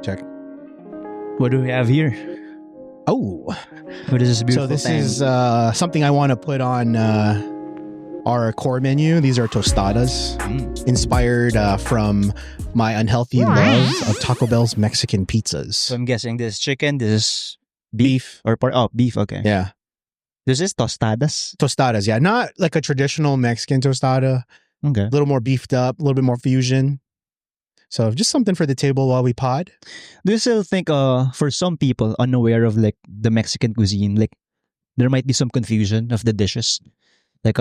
Check. What do we have here? Oh, What is this beautiful so this thing? is something I want to put on our core menu. These are tostadas, inspired from my unhealthy love of Taco Bell's Mexican pizzas. So I'm guessing this is chicken, this is Beef. or pork. Oh, beef. Okay. Yeah. This is tostadas. Tostadas, yeah. Not like a traditional Mexican tostada. Okay. A little more beefed up, a little bit more fusion. So just something for the table while we pod. Do you still think for some people unaware of like the Mexican cuisine, like there might be some confusion of the dishes? Like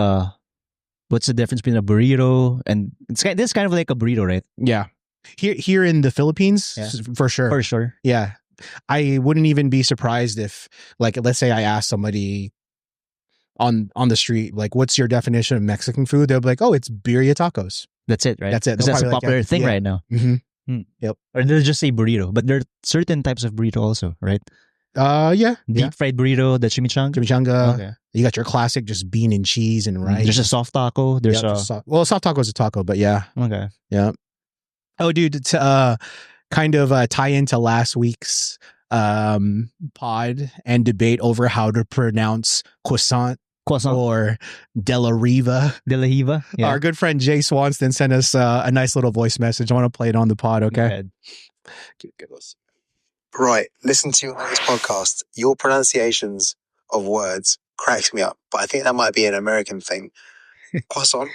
what's the difference between a burrito and this is kind of like a burrito, right? Yeah. Here in the Philippines, Yeah. for sure. For sure. Yeah. I wouldn't even be surprised if, like, let's say I asked somebody on the street, like, what's your definition of Mexican food? They'll be like, oh, it's birria tacos. That's it, right? That's it. 'Cause They'll that's a probably popular thing yeah. right now. Mm-hmm. Yep. Or they'll just say burrito, but there are certain types of burrito also, right? Yeah. Deep fried burrito, the chimichanga. Chimichanga. Okay. You got your classic just bean and cheese and rice. There's a soft taco. There's Yep, a soft taco is a taco, but yeah. okay. Yeah. Oh, dude, to kind of tie into last week's pod and debate over how to pronounce croissant or De La Riva. De La Riva. Yeah. Our good friend Jay Swanston sent us a nice little voice message. I want to play it on the pod, okay? Right, listen to your latest podcast. Your pronunciations of words cracks me up, but I think that might be an American thing. Croissant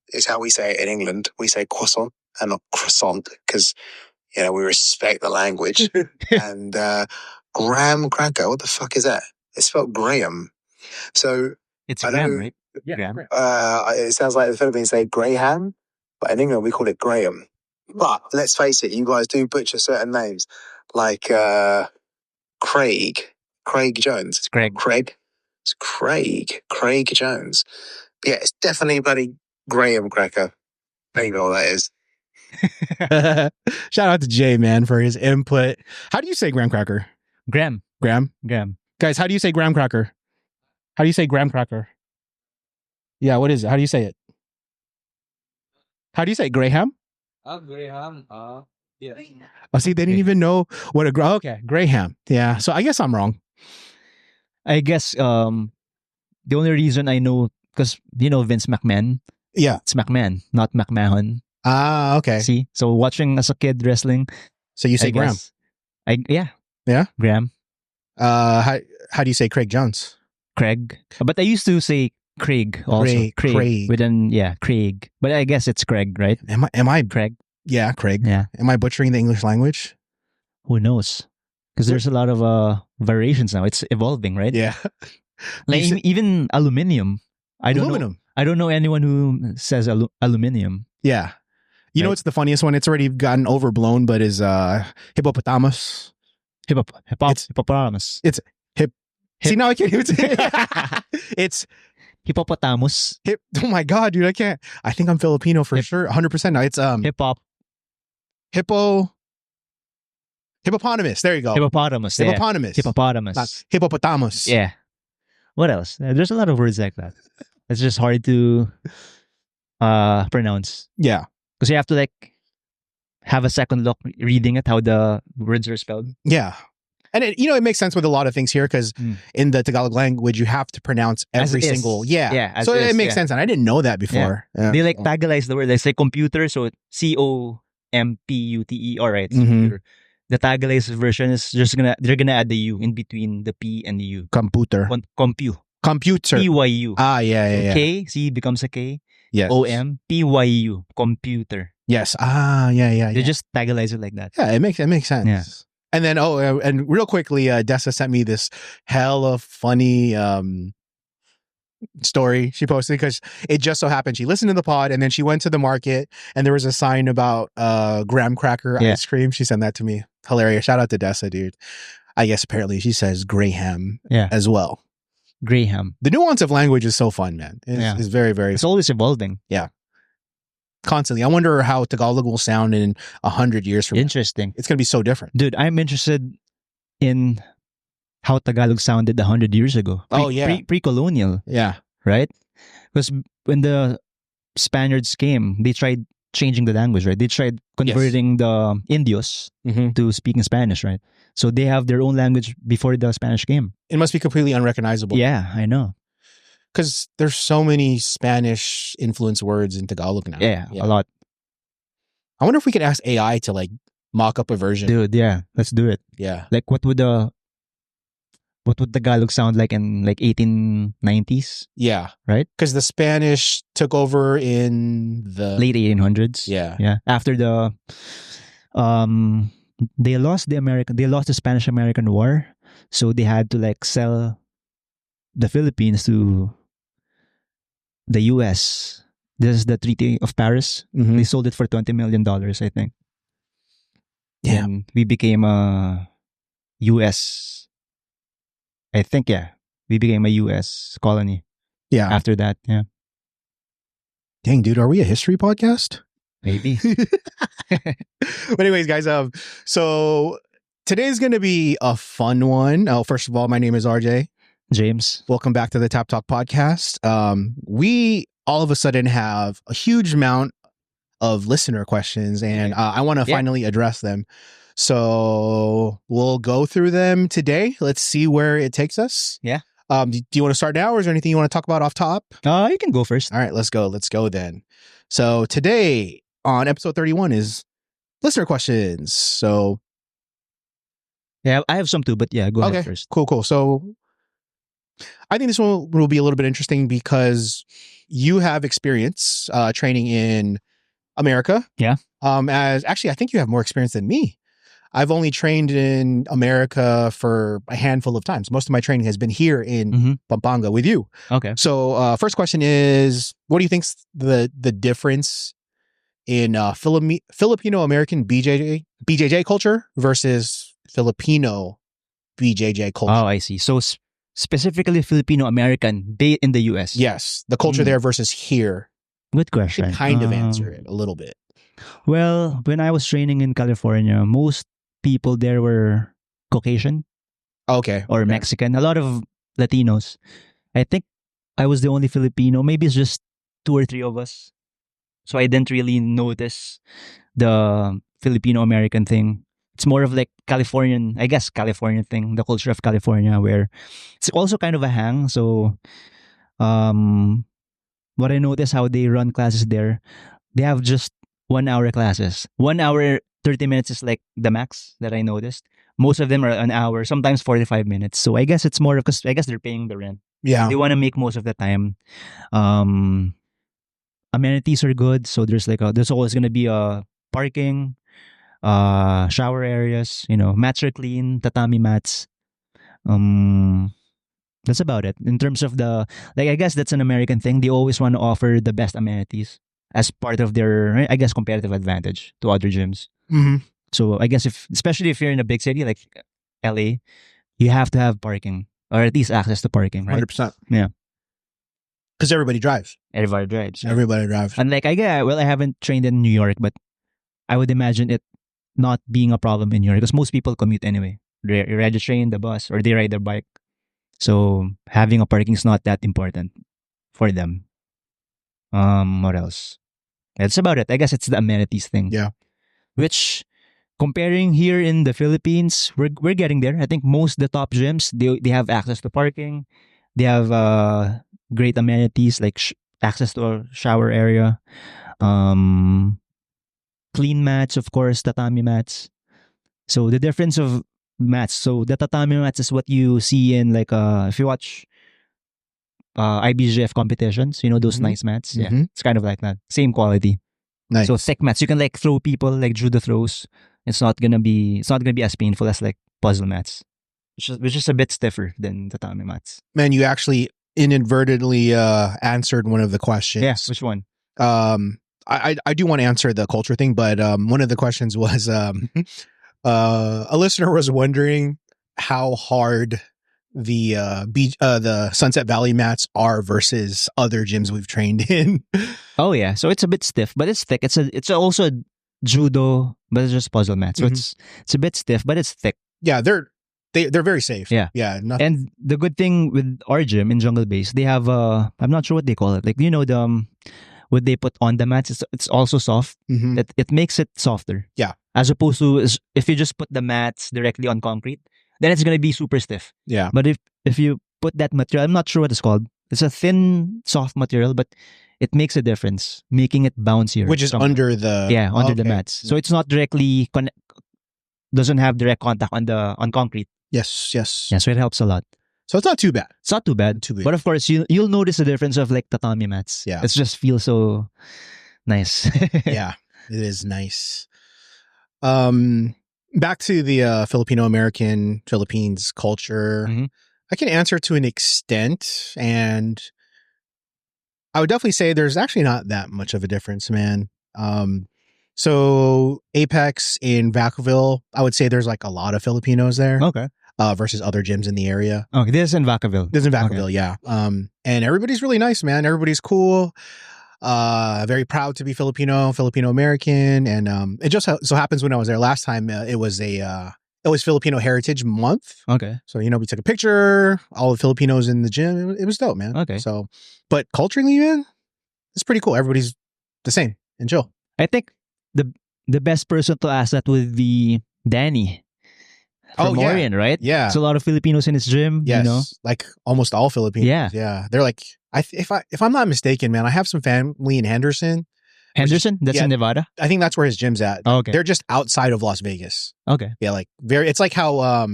is how we say it in England. We say croissant and not croissant because, we respect the language. And graham cracker, what the fuck is that? It's spelled Graham. So It's I Graham, know- right? Yeah. Graham. it sounds like the Philippines say Graham, but in England we call it Graham. But let's face it, you guys do butcher certain names like Craig Jones. It's Greg. It's Craig Jones. But yeah, it's definitely bloody Graham cracker. There you know what that is. Shout out to Jay, man, for his input. How do you say graham cracker? Graham. Graham? Guys, how do you say graham cracker? How do you say graham cracker? Yeah, what is it? How do you say it? How do you say it? Graham? Graham. Yeah. Oh, see, they didn't even know what okay, Graham. Yeah, so I guess I'm wrong. I guess the only reason I know because Vince McMahon. Yeah. It's McMahon, not McMahon. Ah, okay. See, so watching as a kid wrestling. So you say I Graham. guess, Yeah. Yeah? Graham. How do you say Craig Jones? Craig. But I used to say Craig also. Craig. Craig. But I guess it's Craig, right? Am I Craig. Yeah, Craig. Yeah. Am I butchering the English language? Who knows? Because there's a lot of variations now. It's evolving, right? Yeah. Like You said- even aluminium. I don't Aluminum. know. I don't know anyone who says aluminium. Yeah. You know Right. what's the funniest one? It's already gotten overblown, but is hippopotamus. Hippopotamus. See, now I can't even say it. It's Hippopotamus. oh my god, dude, I can't. I think I'm Filipino for sure, 100%. Now it's Hip hop. hippopotamus. There you go. Hippopotamus. Yeah. Hippopotamus. Hippopotamus. Not hippopotamus. Yeah. What else? There's a lot of words like that. It's just hard to pronounce Yeah. because you have to have a second look reading it how the words are spelled. Yeah. And it makes sense with a lot of things here because in the Tagalog language, you have to pronounce As every is. single. Yeah. Yeah, as So is, it makes yeah. sense. And I didn't know that before. Yeah. They tagalize the word. They say computer, so COMPUTER, right? Mhm. Computer. The tagalized version is they're gonna add the U in between the P and the U. Computer. Computer. PYU. Ah, yeah. K, C becomes a K. Yes. PYU. Computer. Yes. Ah, yeah. They just tagalize it like that. Yeah, it makes sense. Yeah. And then, and real quickly, Dessa sent me this hella funny story she posted because it just so happened she listened to the pod and then she went to the market and there was a sign about graham cracker ice cream. She sent that to me. Hilarious. Shout out to Dessa, dude. I guess apparently she says Graham as well. Graham. The nuance of language is so fun, man. It's very, very It's always evolving. constantly. I wonder how Tagalog will sound in 100 years from now. Interesting. It's going to be so different. Dude, I'm interested in how Tagalog sounded 100 years ago. Pre-colonial. Yeah. Right? Because when the Spaniards came, they tried changing the language, right? They tried converting the Indios to speaking Spanish, right? So they have their own language before the Spanish came. It must be completely unrecognizable. Yeah, I know. Because there's so many Spanish influenced words in Tagalog now. Yeah, a lot. I wonder if we could ask AI to like mock up a version. Dude, yeah, let's do it. Yeah. Like what would Tagalog sound like in like 1890s? Yeah. Right? Because the Spanish took over in the late 1800s. Yeah. Yeah. After the they lost the Spanish American War, so they had to like sell the Philippines to the US. This is the Treaty of Paris. Mhm. They sold it for $20 million, I think. Yeah. And we became a US. I think, yeah. We became a US colony Yeah. after that. Yeah. Dang, dude, are we a history podcast? Maybe. But anyways, guys, so today's gonna be a fun one. Oh, first of all, my name is RJ. James. Welcome back to the Tap Talk podcast. We all of a sudden have a huge amount of listener questions, and I want to finally address them. So we'll go through them today. Let's see where it takes us. Yeah. Do you want to start now, or is there anything you want to talk about off top? You can go first. All right, let's go. Let's go then. So today on episode 31 is listener questions. So yeah, I have some too, but yeah, go ahead first. Cool. So I think this one will be a little bit interesting because you have experience training in America. Yeah. As actually, I think you have more experience than me. I've only trained in America for a handful of times. Most of my training has been here in Pampanga with you. Okay. So first question is, what do you think's the difference in Filipino American BJJ culture versus Filipino BJJ culture? Oh, I see. So specifically Filipino American in the US. Yes, the culture there versus here. Good You question. can kind of answer it a little bit. Well, when I was training in California, most people there were Caucasian Okay. or Mexican. A lot of Latinos. I think I was the only Filipino. Maybe it's just 2 or 3 of us. So I didn't really notice the Filipino American thing. It's more of like Californian thing, the culture of California, where it's also kind of a hang. So, what I noticed how they run classes there, they have just 1 hour classes. 1 hour, 30 minutes is like the max that I noticed. Most of them are an hour, sometimes 45 minutes. So I guess it's more because I guess they're paying the rent. Yeah. They want to make most of the time. Amenities are good. So there's always going to be a parking, shower areas, mats are clean, tatami mats. That's about it. In terms of I guess that's an American thing. They always want to offer the best amenities as part of their, I guess, competitive advantage to other gyms. Mm-hmm. So I guess especially if you're in a big city like LA, you have to have parking or at least access to parking, right? 100%. Yeah. Because everybody drives. Everybody drives. Yeah. Everybody drives. And I haven't trained in New York, but I would imagine it not being a problem in New York because most people commute anyway. They ride the train, the bus, or they ride their bike. So having a parking is not that important for them. What else? That's about it. I guess it's the amenities thing. Yeah. Which, comparing here in the Philippines, we're getting there. I think most the top gyms they have access to parking. They have great amenities like access to a shower area, clean mats, of course, tatami mats. So the difference of mats. So the tatami mats is what you see in if you watch IBJF competitions, those nice mats. Yeah, it's kind of like that. Same quality. Nice. So thick mats. You can throw people like judo throws. It's not gonna be as painful as like puzzle mats. Which is a bit stiffer than tatami mats. Man, you actually inadvertently answered one of the questions. Yeah, which one? I do want to answer the culture thing, but one of the questions was a listener was wondering how hard the Sunset Valley mats are versus other gyms we've trained in. Oh yeah, so it's a bit stiff, but it's thick. It's also judo, but it's just puzzle mats. So it's a bit stiff, but it's thick. Yeah, they're very safe. Yeah. And the good thing with our gym in Jungle Base, they have I'm not sure what they call it. Like when what they put on the mats, it's also soft. Mhm. It makes it softer. Yeah. As opposed to if you just put the mats directly on concrete, then it's gonna be super stiff. Yeah. But if you put that material, I'm not sure what it's called. It's a thin, soft material, but it makes a difference, making it bouncier. Which is under the under the okay. mats. So it's not directly doesn't have direct contact on concrete. Yes. Yes. Yeah, so it helps a lot. So it's not too bad. It's not too bad. But of course, you'll notice the difference of like tatami mats. Yeah. It just feels so nice. Yeah, it is nice. Back to the Philippines culture. Mhm. I can answer to an extent, and I would definitely say there's actually not that much of a difference, man. So Apex in Vacaville, I would say there's like a lot of Filipinos there. Okay. Versus other gyms in the area. Okay, this is in Vacaville. This is in Vacaville, yeah. And everybody's really nice, man. Everybody's cool. Very proud to be Filipino American, and it just so happens when I was there last time, it was Filipino Heritage Month. Okay. So we took a picture, all the Filipinos in the gym. It was dope, man. Okay. So, but culturally, man, it's pretty cool. Everybody's the same and chill. I think the best person to ask that would be Danny. From Orion, right? Yeah. There's a lot of Filipinos in his gym. Yes, like almost all Filipinos. Yeah. They're like, if I'm not mistaken, man, I have some family in Henderson. Henderson? That's in Nevada? I think that's where his gym's at. Oh, okay. They're just outside of Las Vegas. Okay. Yeah, like it's like how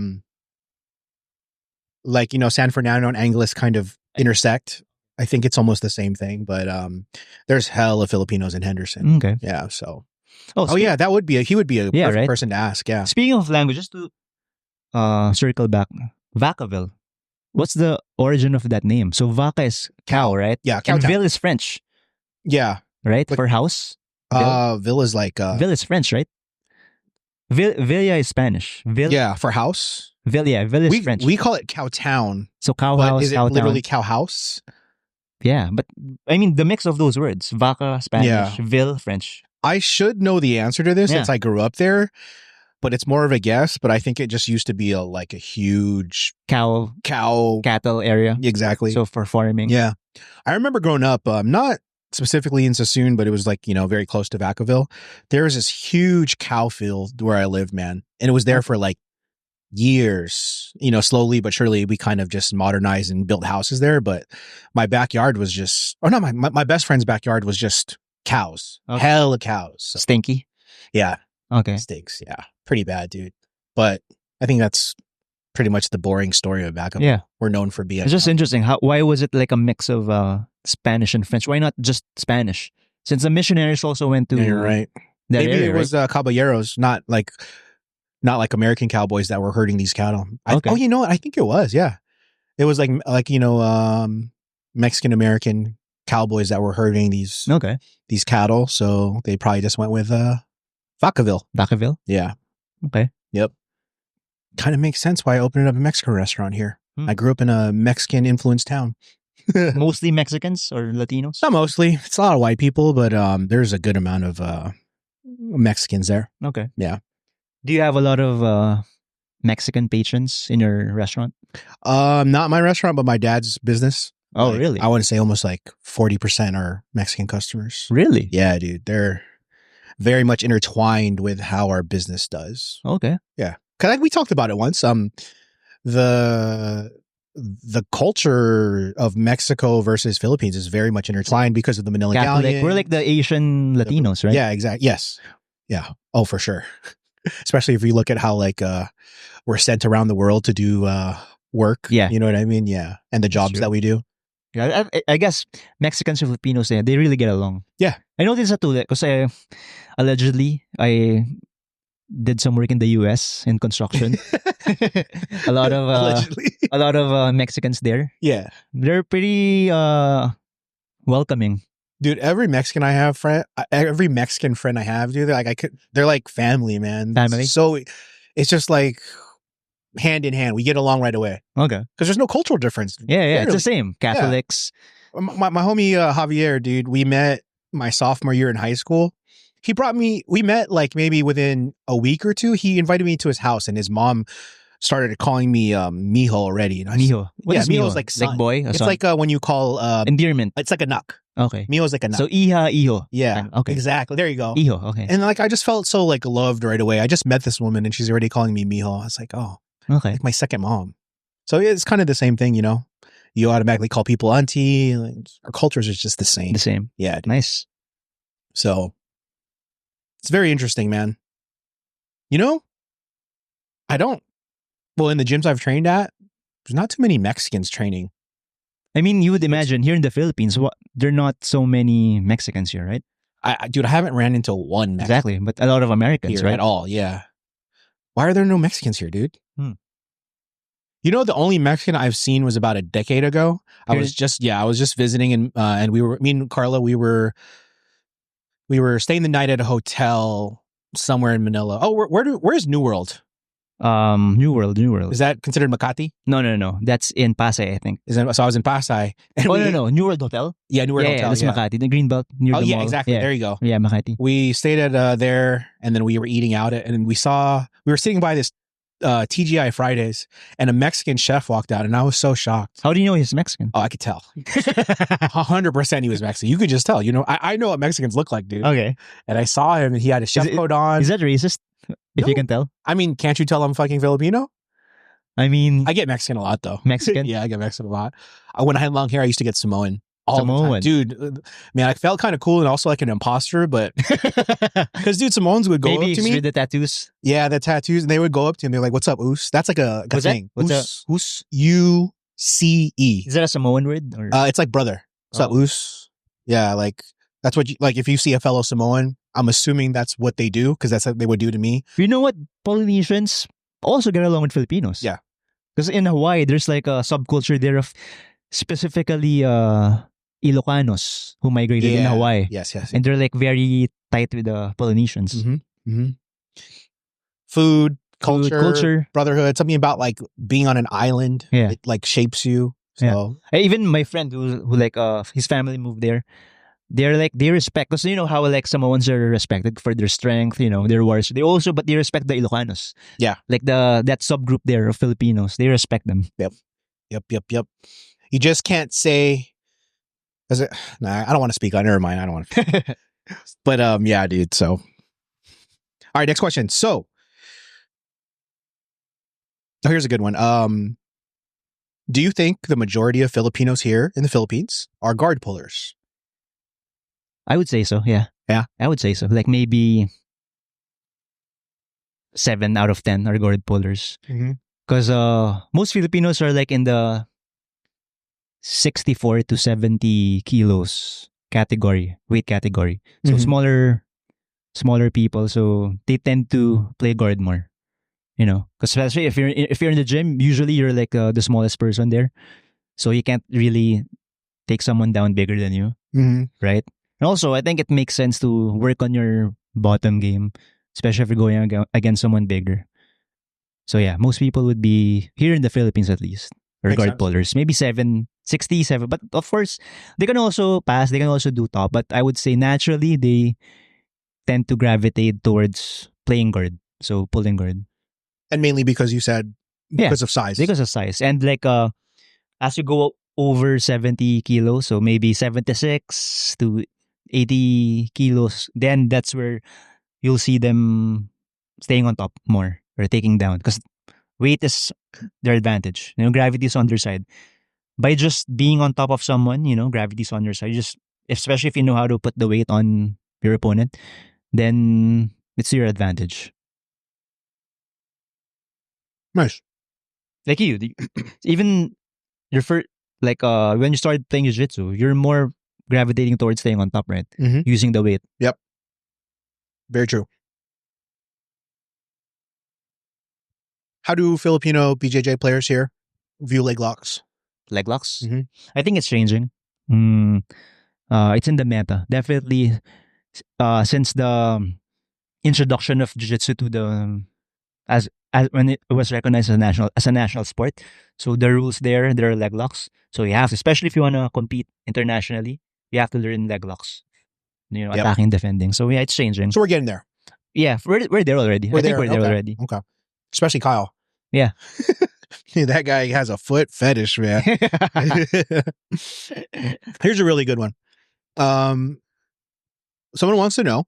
San Fernando and Angeles kind of intersect. I think it's almost the same thing, but there's hella Filipinos in Henderson. Okay. Yeah, so yeah, he would be a perfect person to ask. Yeah. Speaking of languages, to circle back, Vacaville. What's the origin of that name? So Vaca is cow, right? Yeah, cow and town. Ville is French. Yeah. Right? Like, for house? Ville is like Ville is French, right? Villa is Spanish. Yeah, for house. Ville is French. We call it cow town. So cow but house, is it cow literally town. cow house? Yeah, but I mean the mix of those words. Vaca, Spanish, Ville, French. I should know the answer to this since I grew up there, but it's more of a guess. But I think it just used to be a huge cow cattle area. Exactly. So for farming. Yeah. I remember growing up, not specifically in Sassoon, but it was very close to Vacaville. There was this huge cow field where I lived, man. And it was there for years, slowly but surely we kind of just modernized and built houses there. But my backyard was just, my best friend's backyard was just cows. Okay. Hella cows. So. Stinky? Yeah. Okay. Stinks. Yeah. Pretty bad, dude. But I think that's pretty much the boring story of Vacaville. Yeah. We're known for being. It's just interesting. Why was it like a mix of Spanish and French? Why not just Spanish? Since the missionaries also went to. Yeah, you're right. Maybe area, it was caballeros, not like American cowboys that were herding these cattle. Okay. You know what? I think it was. Yeah, it was Mexican American cowboys that were herding these cattle. So they probably just went with Vacaville. Vacaville. Yeah. Okay. Yep. Kind of makes sense why I opened up a Mexican restaurant here. I grew up in a Mexican influenced town. Mostly Mexicans or Latinos? Not mostly. It's a lot of white people, but there's a good amount of Mexicans there. Okay. Yeah. Do you have a lot of Mexican patrons in your restaurant? Not my restaurant, but my dad's business. Oh, really? I want to say almost 40% are Mexican customers. Really? Yeah, dude. They're very much intertwined with how our business does. Okay. Yeah. Because we talked about it once. The culture of Mexico versus Philippines is very much intertwined because of the Manila Galleon. We're like the Asian Latinos, right? Yeah, exactly. Yes. Yeah. Oh, for sure. Especially if you look at how we're sent around the world to do work. Yeah. You know what I mean? Yeah. And the jobs that we do. Yeah, I guess Mexicans and Filipinos, they really get along. Yeah. I know this too because allegedly I did some work in the US in construction. a lot of Mexicans there. Yeah. They're pretty welcoming. Dude, every Mexican friend I have, dude, they're like family, man. Family. So it's just hand in hand. We get along right away. Okay. Because there's no cultural difference. Yeah, Literally. it's the same. Catholics. Yeah. My homie Javier, dude, we met my sophomore year in high school. We met maybe within a week or two. He invited me to his house and his mom started calling me Mijo already. Mijo. What is Mijo? Mijo? Is like son. Like boy? It's son? Like when you call... endearment. It's like a knock. Okay. Miho is like a nut. So iho. Yeah. Okay. Exactly. There you go. Iho. Okay. And like I just felt so like loved right away. I just met this woman and she's already calling me Miho. I was like, oh, Okay. like my second mom. So it's kind of the same thing, you know. You automatically call people auntie. Like, our cultures is just the same. The same. Yeah. Dude. Nice. So it's very interesting, man. You know, in the gyms I've trained at, there's not too many Mexicans training. I mean, you would imagine here in the Philippines, there are not so many Mexicans here, right? Dude, I haven't ran into one Mexican Exactly, but a lot of Americans, here right? at all. Yeah. Why are there no Mexicans here, dude? You know, the only Mexican I've seen was about a decade ago. I was just visiting and me and Carla, we were staying the night at a hotel somewhere in Manila. Oh, where's New World? New World. Is that considered Makati? No. That's in Pasay, I think. So I was in Pasay. And no. New World Hotel? Yeah, New World Hotel. That's Makati. The Greenbelt near the mall. Exactly. There you go. Yeah, Makati. We stayed at there, and then we were eating out and we were sitting by this TGI Fridays, and a Mexican chef walked out, and I was so shocked. How do you know he's Mexican? Oh, I could tell. 100% he was Mexican. You could just tell. You know, I know what Mexicans look like, dude. Okay. And I saw him, and he had a chef coat on. Is that racist? If you can tell. I mean, can't you tell I'm fucking Filipino? I mean, I get Mexican a lot, though. Mexican? Yeah, I get Mexican a lot. When I had long hair, I used to get Samoan. All the time. Dude, man, I felt kind of cool and also like an imposter, but because dude, Samoans would go up to me. The tattoos. Yeah, the tattoos, and they would go up to him. They're like, "What's up, Oos?" That's like a thing. What's Oos? U-C-E. Is that a Samoan word? Or? It's like brother. What's up, Oos? Yeah, like that's what you like. If you see a fellow Samoan, I'm assuming that's what they do because that's what they would do to me. You know what? Polynesians also get along with Filipinos. Yeah, because in Hawaii, there's like a subculture there of specifically Ilocanos who migrated in Hawaii. Yes. And they're like very tight with the Polynesians. Food, culture, brotherhood, something about like being on an island. Yeah. It like shapes you. So even my friend who like his family moved there, they respect, because you know how like Samoans are respected for their strength, you know, their wars. But they respect the Ilocanos. Yeah. Like that subgroup there of Filipinos. They respect them. Yep. You just can't say I don't want to speak on. Never mind. I don't want to. But yeah, dude. So, all right. Next question. So, here's a good one. Do you think the majority of Filipinos here in the Philippines are guard pullers? I would say so. Yeah. Yeah. I would say so. Like maybe 7 out of 10 are guard pullers. Because most Filipinos are like in the 64 to 70 kilos weight category. So smaller people, so they tend to play guard more. You know, because especially if you're in the gym, usually you're like the smallest person there, so you can't really take someone down bigger than you, right? And also, I think it makes sense to work on your bottom game, especially if you're going against someone bigger. So yeah, most people would be here in the Philippines at least. Or guard pullers. Maybe 67. But of course, they can also pass. They can also do top. But I would say naturally, they tend to gravitate towards playing guard. So pulling guard. And mainly because you said because of size. Because of size. And like as you go over 70 kilos, so maybe 76 to 80 kilos, then that's where you'll see them staying on top more or taking down. Because weight is their advantage. You know, gravity is on their side. By just being on top of someone, you know, gravity is on your side. Especially if you know how to put the weight on your opponent, then it's your advantage. Nice. Like you, even your first, like when you started playing jiu-jitsu, you're more gravitating towards staying on top, right? Using the weight. Yep. Very true. How do Filipino BJJ players here view leg locks? Leg locks? I think it's changing. It's in the meta. Definitely, since the introduction of jiu-jitsu to the as when it was recognized as a national sport. So the rules there are leg locks. So you have to, especially if you want to compete internationally, you have to learn leg locks. You know, attacking, defending. So yeah, it's changing. So we're getting there. Yeah, we're there already. I think we're there already. Okay. Especially Kyle. Yeah. That guy has a foot fetish, man. Here's a really good one. Someone wants to know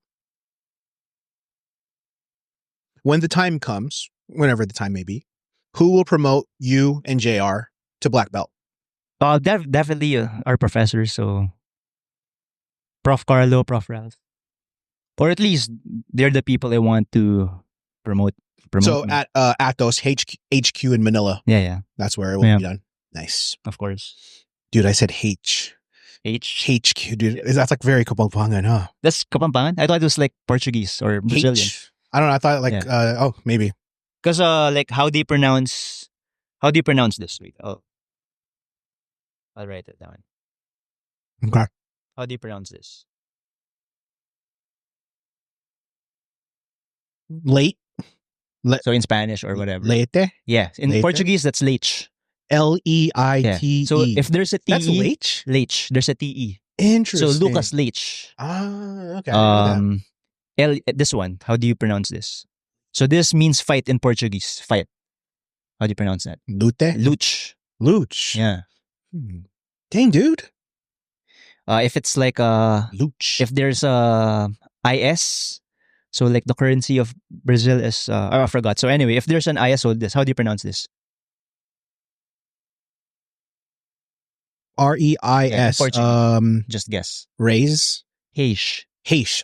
when the time comes, whenever the time may be, who will promote you and JR to black belt? Definitely our professors. So Prof. Carlo, Prof. Ralph. Or at least they're the people I want to promote. So Me. at Atos HQ in Manila. Yeah. That's where it will be done. Nice. Of course. Dude, I said HQ, dude. That's like very Kapampangan, huh? That's Kapampangan? I thought it was like Portuguese or Brazilian. I don't know. I thought like maybe. Because like how do you pronounce this? Wait. Oh. I'll write it down. Okay. How do you pronounce this? Late. So in Spanish or whatever. Late? Yeah. In Late? Portuguese, that's leite. Leite. So if there's a TE. That's leite? Leite. There's a TE. Interesting. So Lucas Leite. Okay. This one. How do you pronounce this? So this means fight in Portuguese. Fight. How do you pronounce that? Lute? Luch. Yeah. Dang, dude. If it's like Luch. If there's a IS, so like the currency of Brazil is I forgot. So anyway, if there's an IS, this, how do you pronounce this? REIS. Just guess. Raise. Heish.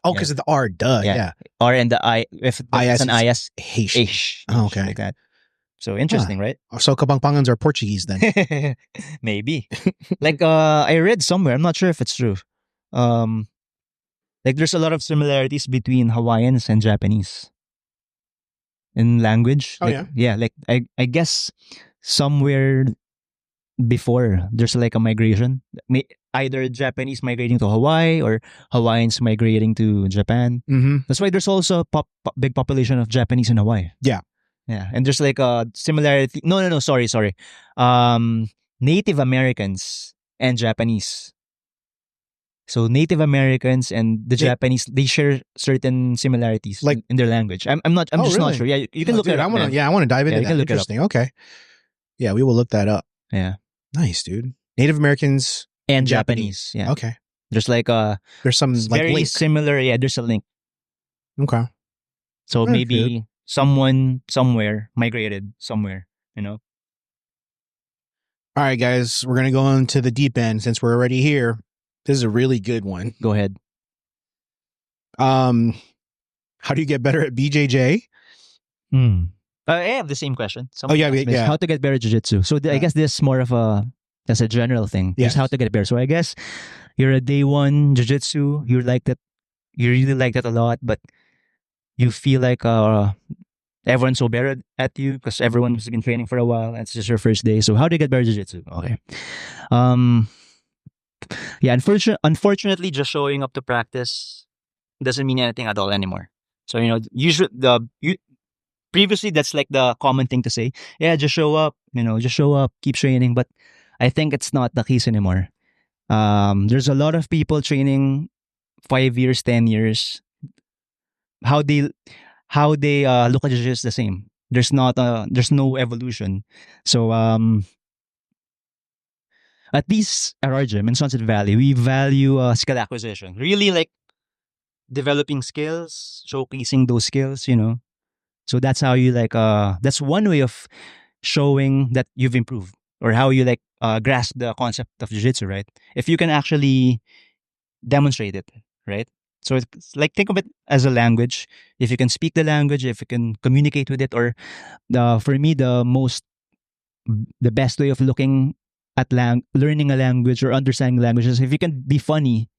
Oh, because of the R. Duh. Yeah. R and the I. If it's an IS, Heish. Heish. Oh, okay. Like that. So interesting, right? So Kapampangan's are Portuguese then. Maybe. Like I read somewhere, I'm not sure if it's true. Like there's a lot of similarities between Hawaiians and Japanese in language. Oh, like, yeah. Like I guess somewhere before there's like a migration, either Japanese migrating to Hawaii or Hawaiians migrating to Japan. Mm-hmm. That's why there's also a big population of Japanese in Hawaii. Yeah. And there's like a similarity. No, sorry. Native Americans and Japanese. So Native Americans and the Japanese, they share certain similarities like in their language. I'm just really? not sure. Yeah, you can look it up. I want to dive into that. Interesting. Okay. Yeah, we will look that up. Yeah. Nice, dude. Native Americans and Japanese. Yeah. Okay. There's like there's some like very link. similar. Yeah, there's a link. Okay. So maybe someone somewhere migrated somewhere, All right, guys, we're going to go into the deep end since we're already here. This is a really good one. Go ahead. How do you get better at BJJ? I have the same question. Yeah. How to get better at jiu-jitsu. So I guess this is more of that's a general thing. Yes. Just how to get better. So I guess you're a day one jiu-jitsu. You like that. You really like that a lot, but you feel like everyone's so better at you because everyone's been training for a while and it's just your first day. So how do you get better at jiu-jitsu? Okay. Yeah, unfortunately, just showing up to practice doesn't mean anything at all anymore. So, previously that's like the common thing to say. Yeah, just show up, keep training. But I think it's not the case anymore. There's a lot of people training 5 years, 10 years. How they look at jiu-jitsu is the same. There's no evolution. So at least at our gym in Sunset Valley, we value skill acquisition. Really like developing skills, showcasing those skills, So that's how you that's one way of showing that you've improved or how you grasp the concept of jiu-jitsu, right? If you can actually demonstrate it, right? So it's like, think of it as a language. If you can speak the language, if you can communicate with it, or for me, the best way of looking at learning a language or understanding languages, if you can be funny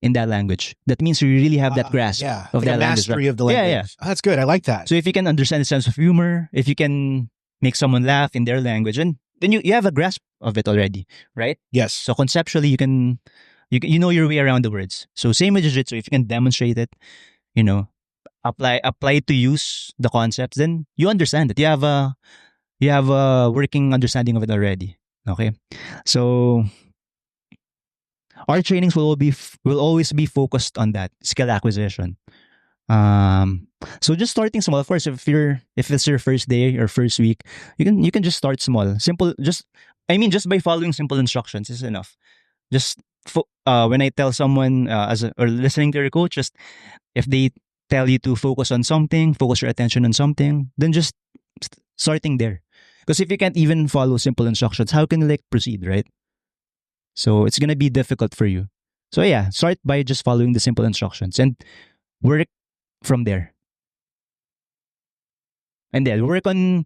in that language, that means you really have that grasp of that language. Mastery of the language. Yeah. Oh, that's good. I like that. So if you can understand the sense of humor, if you can make someone laugh in their language, and then you have a grasp of it already, right? Yes. So conceptually, you know your way around the words. So same with jiu-jitsu, if you can demonstrate it, apply it to use the concepts, then you understand it. You have a working understanding of it already. Okay, so our trainings will always be focused on that skill acquisition. So just starting small. Of course, if it's your first day or first week, you can just start small, simple. Just by following simple instructions is enough. Just when I tell someone or listening to your coach, just if they tell you to focus on something, focus your attention on something, then just starting there. Because if you can't even follow simple instructions, how can you like proceed, right? So it's gonna be difficult for you. So yeah, start by just following the simple instructions and work from there. And then work on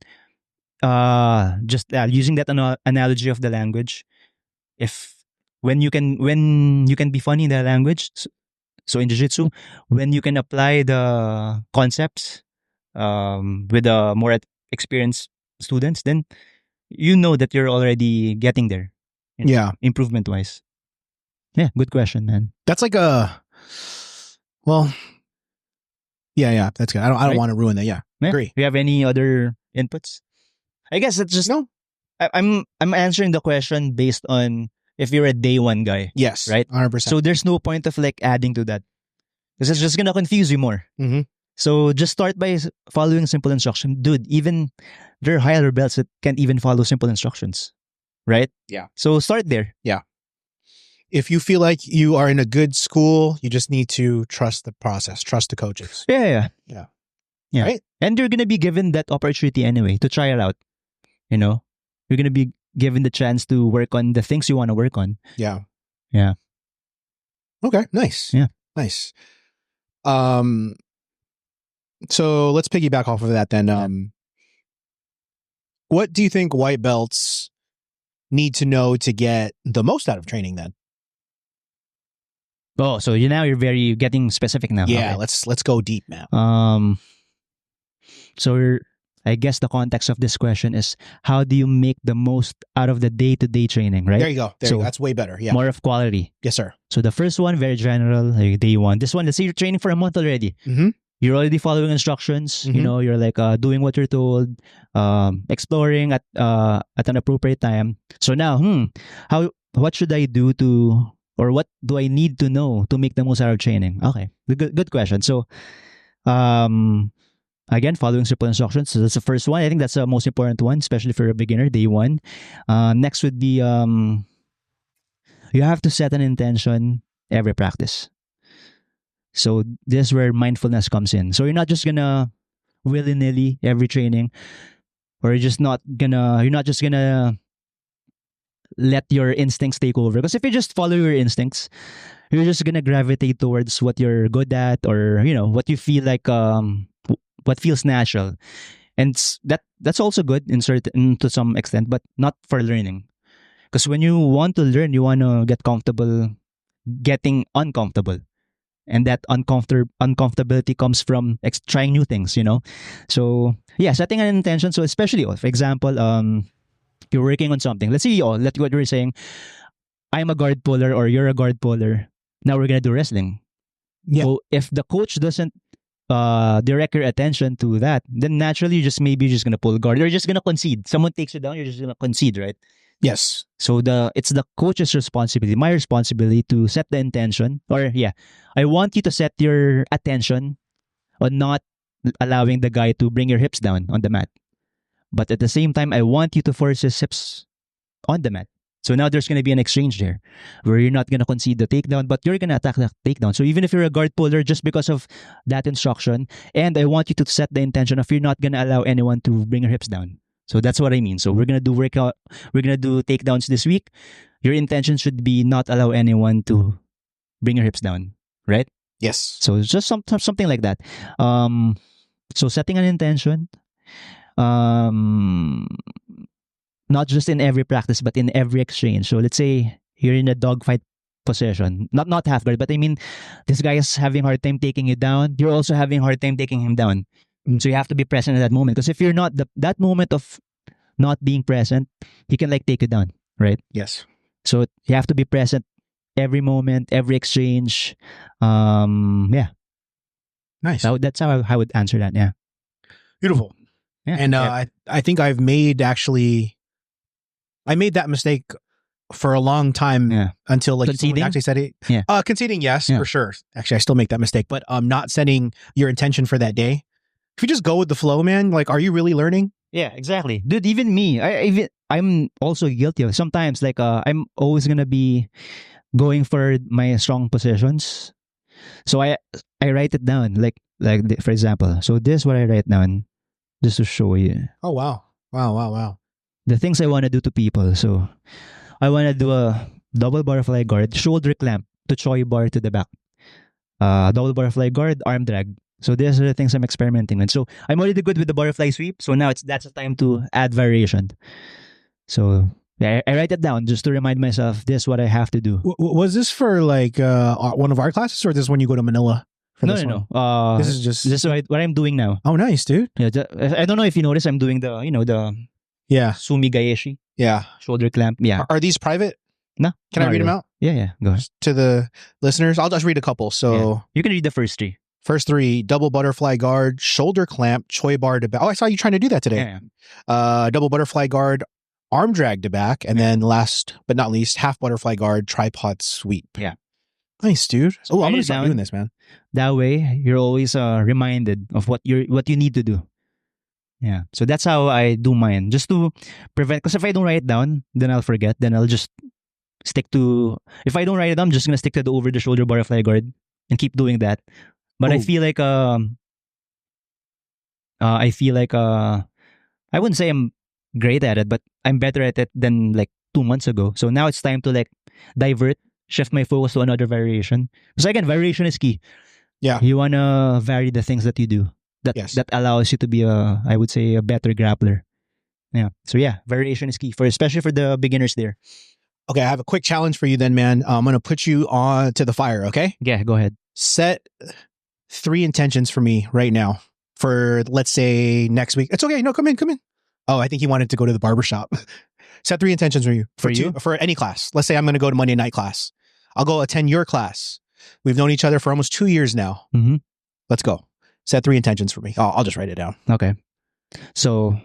just using that analogy of the language. If when you can be funny in the language, so in jiu-jitsu, when you can apply the concepts with more experienced students, then you know that you're already getting there. Yeah. Improvement wise. Yeah, good question, man. That's like well, yeah, that's good. I don't want to ruin that. Yeah, agree. Do you have any other inputs? I guess it's just no. I'm answering the question based on if you're a day one guy. Yes, right. 100%. So there's no point of like adding to that because it's just gonna confuse you more. Mm-hmm. So just start by following simple instructions, dude. Even there are higher belts that can't even follow simple instructions, right? Yeah. So start there. Yeah. If you feel like you are in a good school, you just need to trust the process, trust the coaches. Yeah. Right? And you're gonna be given that opportunity anyway to try it out. You know, you're gonna be given the chance to work on the things you want to work on. Yeah. Okay. Nice. Yeah. Nice. So let's piggyback off of that then. What do you think white belts need to know to get the most out of training then? Oh, so you're getting specific now. Yeah, okay. let's go deep now. So I guess the context of this question is how do you make the most out of the day-to-day training, right? There you go. That's way better. Yeah. More of quality. Yes, sir. So the first one, very general, like day one. This one, let's say you're training for a month already. Mm-hmm. You're already following instructions. Mm-hmm. You know, you're like doing what you're told, exploring at an appropriate time. So now, what should I do or what do I need to know to make the most out of training? Okay, good question. So, again, following simple instructions. So that's the first one. I think that's the most important one, especially for a beginner, day one. Next would be you have to set an intention every practice. So this is where mindfulness comes in. So you're not just gonna willy-nilly every training, or you're not just gonna let your instincts take over. Because if you just follow your instincts, you're just gonna gravitate towards what you're good at, or what you feel like what feels natural. And that's also good to some extent, but not for learning. Because when you want to learn, you want to get comfortable getting uncomfortable. And that uncomfortability comes from trying new things, So, yeah, setting an intention. So, especially, for example, you're working on something. Let's say, what you're saying, I'm a guard puller or you're a guard puller. Now we're going to do wrestling. Yeah. So, if the coach doesn't direct your attention to that, then naturally, you're just going to pull guard. You're just going to concede. Someone takes you down, you're just going to concede, right? Yes. So it's the coach's responsibility, my responsibility to set the intention. I want you to set your attention on not allowing the guy to bring your hips down on the mat. But at the same time, I want you to force his hips on the mat. So now there's going to be an exchange there where you're not going to concede the takedown, but you're going to attack the takedown. So even if you're a guard puller, just because of that instruction, and I want you to set the intention of you're not going to allow anyone to bring your hips down. So that's what I mean. So we're going to do workout. We're going to do takedowns this week. Your intention should be not allow anyone to bring your hips down, right? Yes. So it's just something like that. So setting an intention, not just in every practice, but in every exchange. So let's say you're in a dogfight position, not half guard, but I mean, this guy is having a hard time taking you down. You're also having a hard time taking him down. So you have to be present at that moment. Because if you're not, that moment of not being present, he can like take you down, right? Yes. So you have to be present every moment, every exchange. Yeah. Nice. So that's how I would answer that. Yeah. Beautiful. Yeah. And I think I made that mistake for a long time until like conceding? someone actually said it. Yeah. Conceding, yes, for sure. Actually, I still make that mistake, but not setting your intention for that day. If you just go with the flow, man, like, are you really learning? Yeah, exactly. Dude, even me, I'm also guilty of sometimes like I'm always gonna be going for my strong positions. So I write it down for example. So this is what I write down just to show you Oh wow. Wow. the things I want to do to people. So I want to do a double butterfly guard, shoulder clamp to choi bar to the back. Double butterfly guard, arm drag. So these are the things I'm experimenting with. So I'm already good with the butterfly sweep. So now that's the time to add variation. So yeah, I write it down just to remind myself this is what I have to do. Was this for like one of our classes, or this when you go to Manila? For No, this no, one? no. This is just This is what I'm doing now. Oh, nice, dude. Yeah, I don't know if you notice, I'm doing the the Yeah, sumi gaeshi yeah. shoulder clamp. Yeah. Are these private? No. Can I not read them really. out Yeah. Go ahead. to the listeners? I'll just read a couple. So Yeah. You can read the first three. first three: double butterfly guard, shoulder clamp, choi bar to back. Oh, I saw you trying to do that today. Yeah. Double butterfly guard, arm drag to back, and then last but not least, half butterfly guard, tripod sweep. Yeah. Nice, dude. So Oh, I'm write gonna it start down. doing this, man. That way, you're always reminded of what you need to do. Yeah. So that's how I do mine, just to prevent. Because if I don't write it down, then I'll forget. Then I'll just stick to. If I don't write it down, I'm just gonna stick to the over the shoulder butterfly guard and keep doing that. But I Oh. feel like I wouldn't say I'm great at it, but I'm better at it than like 2 months ago. So now it's time to like divert, shift my focus to another variation. Because again, variation is key. Yeah. You wanna vary the things that you do. Yes. That allows you to be I would say a better grappler. Yeah. So yeah, variation is key especially for the beginners there. Okay, I have a quick challenge for you then, man. I'm gonna put you on to the fire. Okay. Yeah, go ahead. Set 3 intentions for me right now for, let's say, next week. It's okay. No, come in. Oh, I think he wanted to go to the barbershop. Set 3 intentions for you. For you? For any class. Let's say I'm going to go to Monday night class. I'll go attend your class. We've known each other for almost 2 years now. Mm-hmm. Let's go. Set 3 intentions for me. I'll just write it down. Okay. So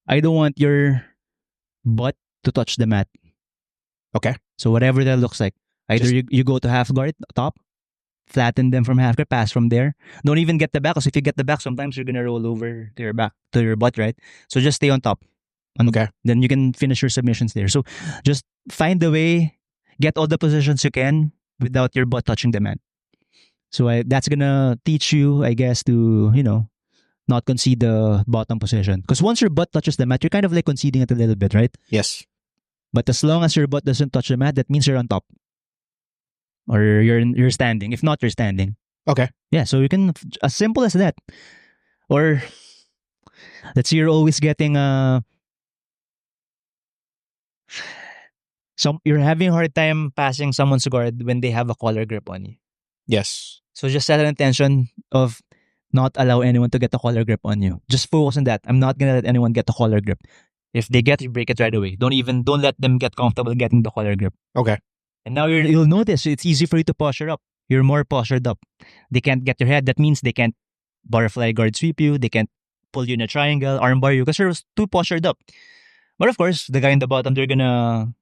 I don't want your butt to touch the mat. Okay. So whatever that looks like. Either you go to half guard top, flatten them from half guard, pass from there. Don't even get the back, because if you get the back, sometimes you're gonna roll over to your back, to your butt, right? So just stay on top. Okay. Then you can finish your submissions there. So just find the way, get all the positions you can without your butt touching the mat. So that's gonna teach you, I guess, to not concede the bottom position. Because once your butt touches the mat, you're kind of like conceding it a little bit, right? Yes. But as long as your butt doesn't touch the mat, that means you're on top. Or you're standing. If not, you're standing. Okay. Yeah, so you can, as simple as that. Or let's say you're always getting you're having a hard time passing someone's guard when they have a collar grip on you. Yes. So just set an intention of not allow anyone to get a collar grip on you. Just focus on that. I'm not gonna let anyone get the collar grip. If they get you, break it right away. Don't let them get comfortable getting the collar grip. Okay. And now you'll notice it's easy for you to posture up. You're more postured up. They can't get your head. That means they can't butterfly guard sweep you. They can't pull you in a triangle, arm bar you, because you're too postured up. But of course, the guy in the bottom, they're gonna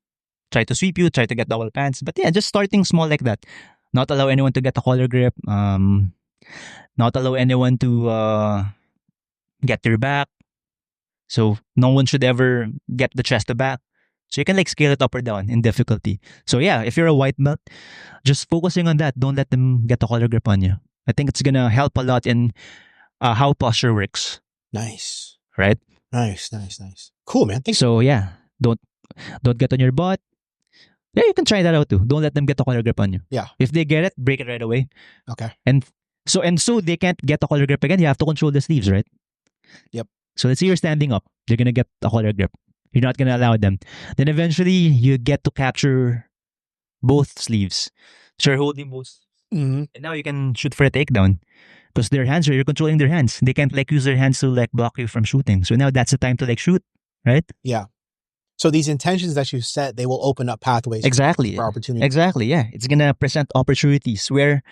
try to sweep you, try to get double pants. But yeah, just starting small like that. Not allow anyone to get a collar grip. Not allow anyone to get your back. So no one should ever get the chest to back. So you can like scale it up or down in difficulty. So yeah, if you're a white belt, just focusing on that. Don't let them get a collar grip on you. I think it's gonna help a lot in how posture works. Nice. Right? Nice. Cool, man. Thanks. So yeah, don't get on your butt. Yeah, you can try that out too. Don't let them get a collar grip on you. Yeah. If they get it, break it right away. Okay. And so they can't get a collar grip again. You have to control the sleeves, right? Yep. So let's say you're standing up. They're gonna get a collar grip. You're not gonna allow them. Then eventually you get to capture both sleeves. So you're holding both. Mm-hmm. And now you can shoot for a takedown. Because their hands you're controlling their hands. They can't like use their hands to like block you from shooting. So now that's the time to like shoot, right? Yeah. So these intentions that you set, they will open up pathways Exactly. for opportunity. Exactly, yeah. It's gonna present opportunities where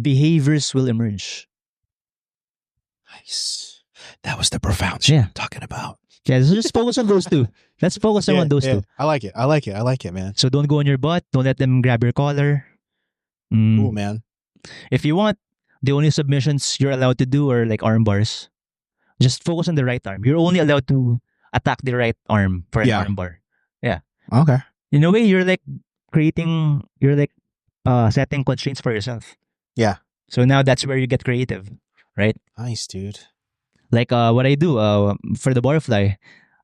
behaviors will emerge. Nice. That was the profound shit I'm talking about. Yeah, so just focus on those two. Let's focus on those two. I like it, man. So don't go on your butt. Don't let them grab your collar. Cool, man. If you want, the only submissions you're allowed to do are like arm bars. Just focus on the right arm. You're only allowed to attack the right arm for an Yeah. armbar. Okay. In a way, you're like setting constraints for yourself. Yeah. So now that's where you get creative, right? Nice, dude. Like what I do for the butterfly,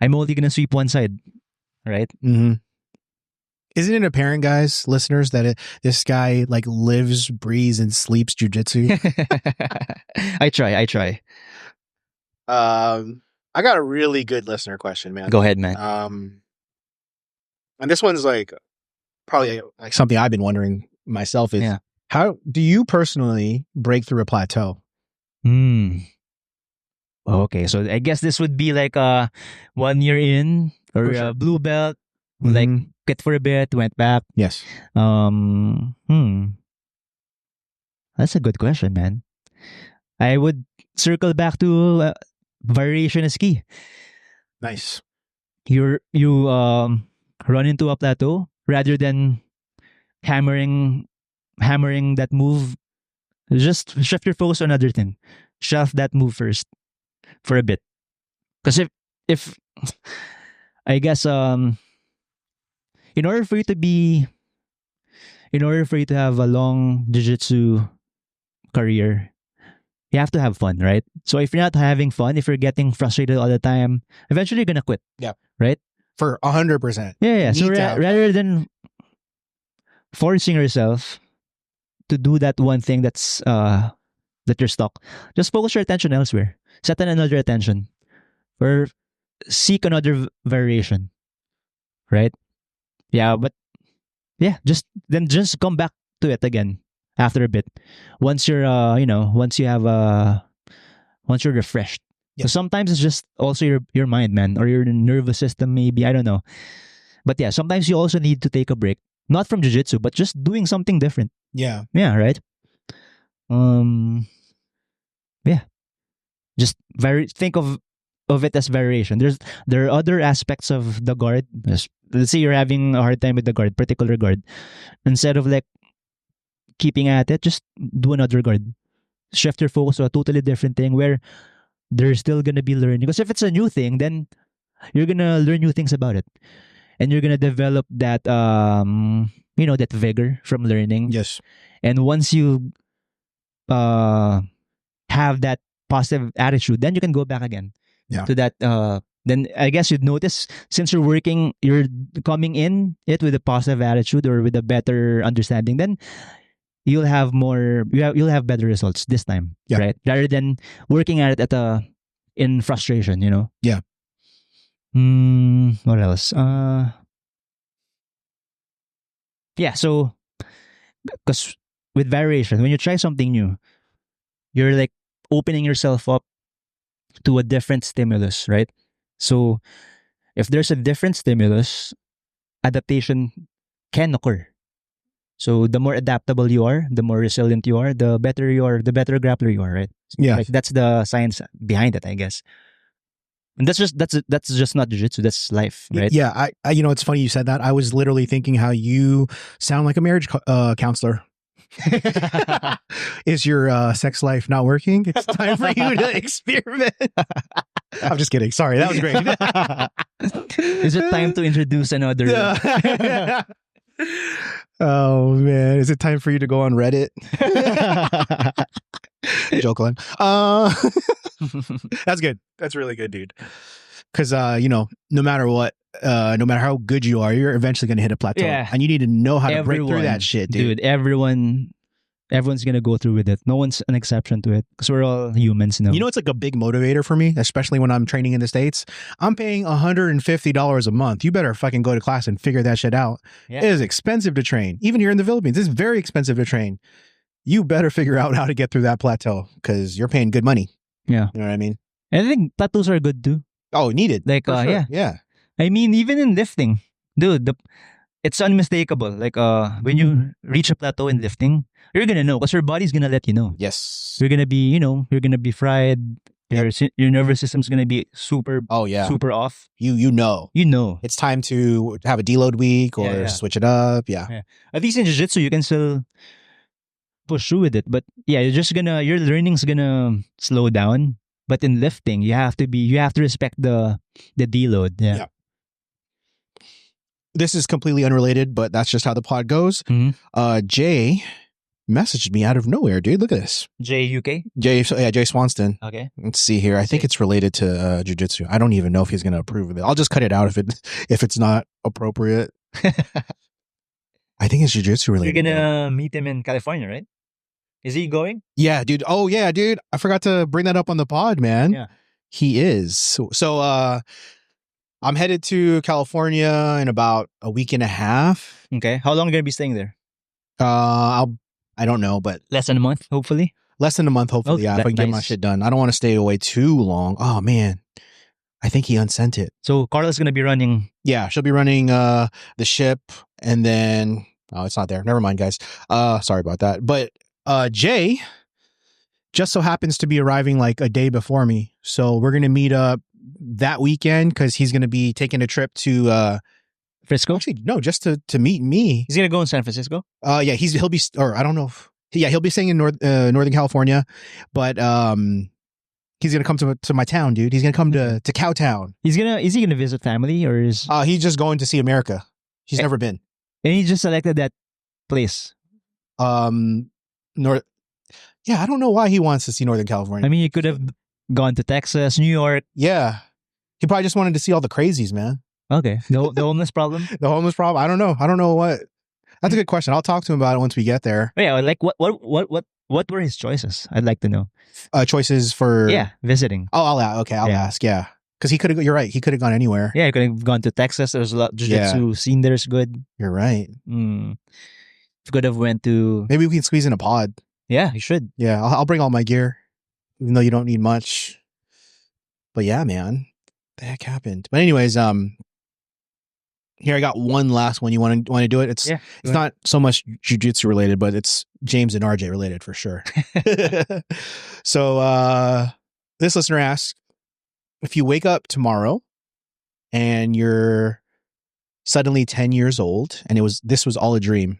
I'm only gonna sweep one side, right? Mm-hmm. Isn't it apparent, guys, listeners, that this guy like lives, breathes, and sleeps jujitsu? I try. I got a really good listener question, man. Go ahead, man. And this one's like probably like something I've been wondering myself is Yeah. how do you personally break through a plateau? Okay, so I guess this would be like 1 year in or For sure. blue belt, like Mhm. quit for a bit, went back. Yes. That's a good question, man. I would circle back to variation is key. Nice. You run into a plateau rather than hammering that move. Just shift your focus on another thing. Shelf that move first for a bit. Because if I guess in order for you to have a long jiu-jitsu career, you have to have fun, right? So if you're not having fun, if you're getting frustrated all the time, eventually you're gonna quit. Yeah. Right? For 100%. Yeah. So Need to have rather than forcing yourself to do that one thing that you're stuck, just focus your attention elsewhere. Set another attention, or seek another variation. Right? Yeah, but yeah, just come back to it again after a bit. Once you're once you're refreshed. Yeah. So sometimes it's just also your mind, man, or your nervous system maybe, I don't know. But yeah, sometimes you also need to take a break. Not from jiu-jitsu, but just doing something different. Yeah. Yeah, right? Yeah. Just think of it as variation. There are other aspects of the guard. Let's say you're having a hard time with the particular guard. Instead of like keeping at it, just do another guard. Shift your focus to a totally different thing where they're still gonna be learning. Because if it's a new thing, then you're gonna learn new things about it, and you're gonna develop that that vigor from learning. Yes. And once you have that positive attitude, then you can go back again to that. Then I guess you'd notice, since you're coming in it with a positive attitude or with a better understanding, then you'll have you'll have better results this time, right? Rather than working at it in frustration, Yeah. What else? Yeah, so because with variation, when you try something new, you're like opening yourself up to a different stimulus, right? So if there's a different stimulus, adaptation can occur. So the more adaptable you are, the more resilient you are, the better grappler you are, right? Yeah. Like that's the science behind it, I guess. And that's just not jiu-jitsu, that's life, right? Yeah, I it's funny you said that. I was literally thinking how you sound like a marriage counselor. Is your sex life not working? It's time for you to experiment. I'm just kidding. Sorry, that was great. Is it time to introduce another? Oh man, is it time for you to go on Reddit? Joke line. That's good. That's really good, dude. Because no matter what, no matter how good you are, you're eventually going to hit a plateau, and you need to know how to break through that shit, dude. Everyone's gonna go through with it. No one's an exception to it because we're all humans, It's like a big motivator for me, especially when I'm training in the States. I'm paying $150 a month. You better fucking go to class and figure that shit out. Yeah. It is expensive to train. Even here in the Philippines, it's very expensive to train. You better figure out how to get through that plateau because you're paying good money. Yeah. You know what I mean? And I think tattoos are good too. Oh, needed. Like, sure. Yeah. I mean, even in lifting, dude, it's unmistakable. Like, when you reach a plateau in lifting, you're gonna know because your body's gonna let you know. Yes. You're gonna be fried. Your nervous system's gonna be super off. You know. It's time to have a deload week or switch it up. Yeah. At least in jiu-jitsu, you can still push through with it. But yeah, your learning's gonna slow down But in lifting, you have to respect the deload. Yeah. Yeah. This is completely unrelated, but that's just how the pod goes. Mhm. Jay messaged me out of nowhere, dude. Look at this. JUK. Jay Swanston. Okay. Let's see here. I think it's related to jiu-jitsu. I don't even know if he's going to approve of it. I'll just cut it out if it's not appropriate. I think it's jiu-jitsu You're related. gonna meet him in California, right? Is he going? Yeah, dude. Oh, yeah, dude. I forgot to bring that up on the pod, man. Yeah. He is. So I'm headed to California in about a week and a half. Okay. How long are you gonna be staying there? I don't know, but Less than a month, hopefully. less than a month, hopefully. Okay, Yeah, if I can get my nice. shit done. I don't want to stay away too long. Oh, man. I think he unsent it. So Carla's gonna be running. Yeah, she'll be running the ship, and then it's not there. Never mind, guys. Sorry about that. But Jay just so happens to be arriving like a day before me, so we're gonna meet up that weekend because he's gonna be taking a trip to Frisco. actually no, just to meet me. He's gonna go in San Francisco. Yeah, he'll be, or I don't know. He'll be staying in Northern California, but he's gonna come to my town, dude. He's gonna come to Cowtown. Is he gonna visit family or is He's just going to see America. He's never been. and he just selected that place? North. Yeah, I don't know why he wants to see Northern California. I mean, you could have gone to Texas, New York. Yeah, he probably just wanted to see all the crazies, man. Okay. The homeless problem. The homeless problem. I don't know what. That's a good question. I'll talk to him about it once we get there. Oh, yeah, like what were his choices? I'd like to know. Choices for visiting. Oh, I'll ask. Yeah, because he could have. You're right. He could have gone anywhere. Yeah, you could have gone to Texas. There's a lot jiu-jitsu scene there is good. You're right. Could have went to. Maybe we can squeeze in a pod. Yeah, you should. Yeah, I'll bring all my gear, even though you don't need much. But yeah, man, the heck happened? But anyways, here I got one last one. You want to do it? It's not so much jiu-jitsu related, but it's James and RJ related for sure. So this listener asks, if you wake up tomorrow and you're suddenly 10 years old and this was all a dream,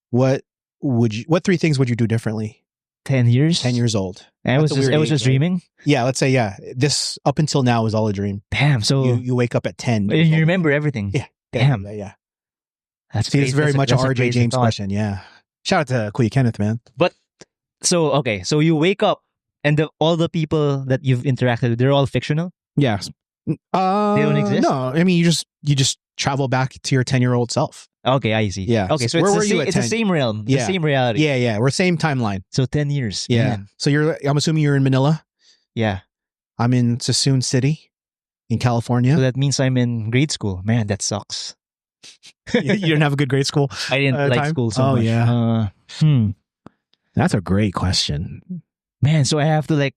what 3 things would you do differently? 10 years? 10 years old. I was just dreaming? Yeah, let's say, this up until now was all a dream. Damn, so... You wake up at 10. And you remember everything? Yeah. Damn. Yeah. That's it's very much an RJ James question, yeah. Shout out to Kuya Kenneth, man. But, so you wake up and all the people that you've interacted with, they're all fictional? Yes. They don't exist? No, I mean, you just travel back to your 10-year-old self. Okay, I see. Yeah. Okay, so it's the same realm, the same reality. Yeah. We're same timeline. So 10 years. Yeah. Man. So I'm assuming you're in Manila? Yeah. I'm in Sassoon City in California. So that means I'm in grade school. Man, that sucks. You didn't have a good grade school? I didn't like school so much. Yeah. That's a great question. Man, so I have to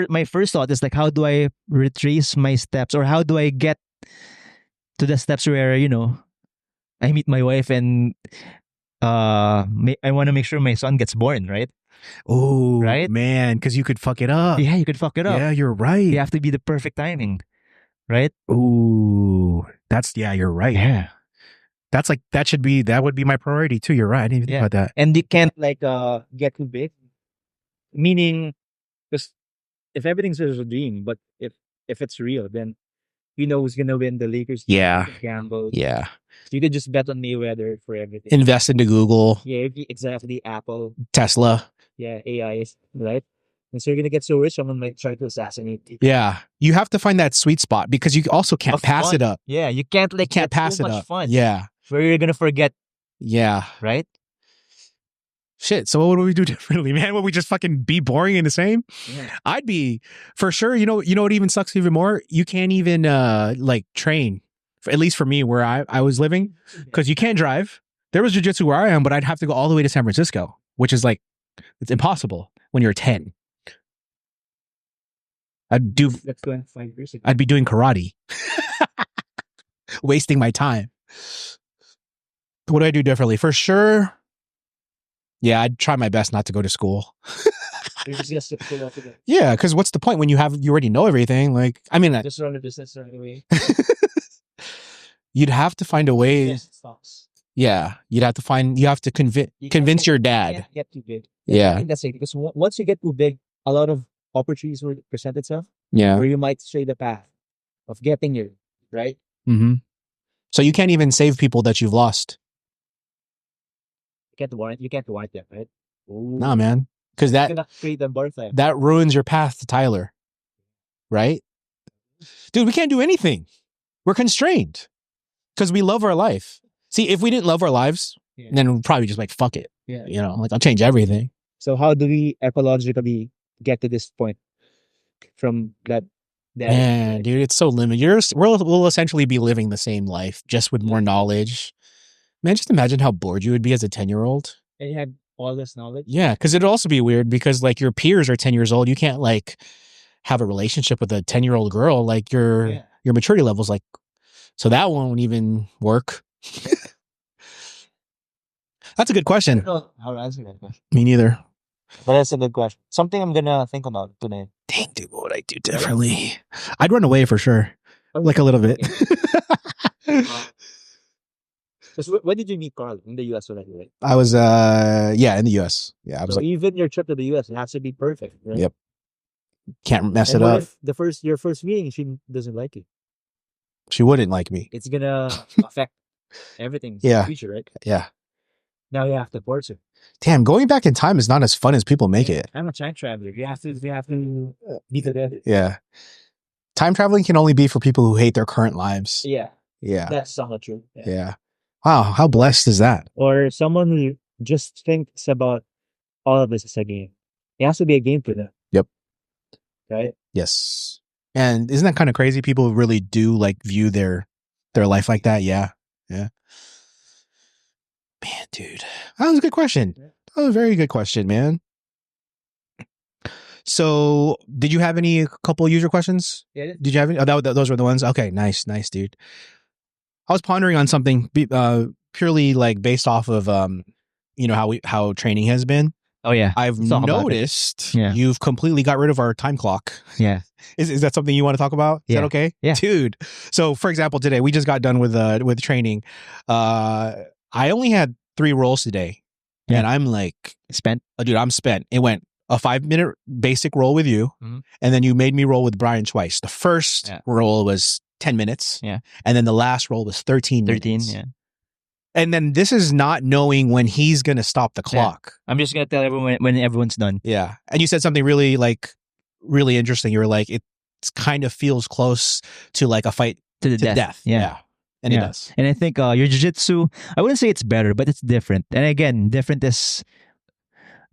my first thought is how do I retrace my steps, or how do I get to the steps where, I meet my wife and I want to make sure my son gets born, right? Oh, right? Man, because you could fuck it up. Yeah, you could fuck it up. Yeah, you're right. You have to be the perfect timing, right? Ooh, you're right. Yeah. That would be my priority too. You're right. I didn't even think about that. And you can't get too big. Meaning, because if everything's a dream, but if it's real, then who's gonna win the Lakers. Yeah. Gamble. Yeah. You could just bet on Mayweather for everything. Invest into Google. Yeah, exactly. Apple. Tesla. Yeah, AIs, right? And so you're gonna get so rich, someone might try to assassinate you. Yeah, you have to find that sweet spot because you also can't pass it up. Yeah, you can't pass it up. Fun. Yeah, where you're gonna forget. Yeah, right. Shit. So what would we do differently, man? Would we just fucking be boring and the same? Yeah. I'd be for sure. You know what even sucks even more? You can't even train. At least for me, where I was living, because you can't drive. There was jiu-jitsu where I am, but I'd have to go all the way to San Francisco, which is it's impossible when you're 10. That's 25 years ago. I'd be doing karate, wasting my time. What do I do differently? For sure. Yeah, I'd try my best not to go to school. Yeah, because what's the point when you already know everything? Just run a business right away. You'd have to find a way. Yes, stocks. Yeah, you have to convince your dad. You can't get too big. Yeah. I think that's it, because once you get too big, a lot of opportunities will present itself, Yeah. where you might stray the path of getting here, right? Mm-hmm. So you can't even save people that you've lost. You can't warrant that, right? Ooh. Nah, man. Because You're gonna create a butterfly. that ruins your path to Tyler. Right? Dude, we can't do anything. We're constrained. Because we love our life. See, if we didn't love our lives, Yeah. then we'd probably just like, fuck it. Yeah. You know, like I'll change everything. So how do we ecologically get to this point from that? Man, dude, it's so limited. We'll essentially be living the same life, just with more knowledge. Man, just imagine how bored you would be as a 10-year-old. And you have all this knowledge. Yeah, because it'd also be weird because like your peers are 10 years old. You can't like have a relationship with a 10-year-old girl. Like your maturity level's like, so that won't even work. That's a good question. I don't know how to answer that question. Me neither. But that's a good question. Something I'm gonna think about today. Dang, dude, what would I do differently? I'd run away for sure. Like a little bit. So when did you meet Carl? In the US already, right? I was in the US. Yeah, I was So like, even your trip to the US, it has to be perfect, right? Yep. Can't mess And it what up. if your first meeting she doesn't like you? She wouldn't like me. It's gonna affect everything in Yeah. the future, right? Yeah. Now you have to force her. Damn, going back in time is not as fun as people make it. I'm a time traveler. You have to be the death. Yeah. Time traveling can only be for people who hate their current lives. Yeah, Yeah. that's somewhat true. Yeah. Wow, how blessed is that? Or someone who just thinks about all of this as a game. It has to be a game for them. Yep. Right? Yes. And isn't that kind of crazy? People really do like view their life like that. Yeah. Yeah. Man, dude. That was a good question. That was a very good question, man. So, did you have any couple user questions? Yeah. Did you have any? Oh, those were the ones? Okay, nice, dude. I was pondering on something purely like based off of how training has been. Oh yeah. I've Let's talk about it. noticed Yeah. you've completely got rid of our time clock. Yeah. Is that something you want to talk about? Is Yeah. that okay? Yeah. Dude. So for example, today we just got done with training. I only had 3 rolls today. Yeah. And I'm like, Spent. oh, dude, I'm spent. It went a 5-minute basic roll with you. Mhm. And then you made me roll with Brian twice. The first roll was 10 minutes. Yeah. And then the last roll was 13 minutes. Yeah. And then this is not knowing when he's going to stop the clock. I'm just gonna tell everyone when everyone's done. Yeah. And you said something really interesting. You were like, it kind of feels close to like a fight To the death. Yeah. And it does. And I think your jiu-jitsu, I wouldn't say it's better, but it's different. And again, different is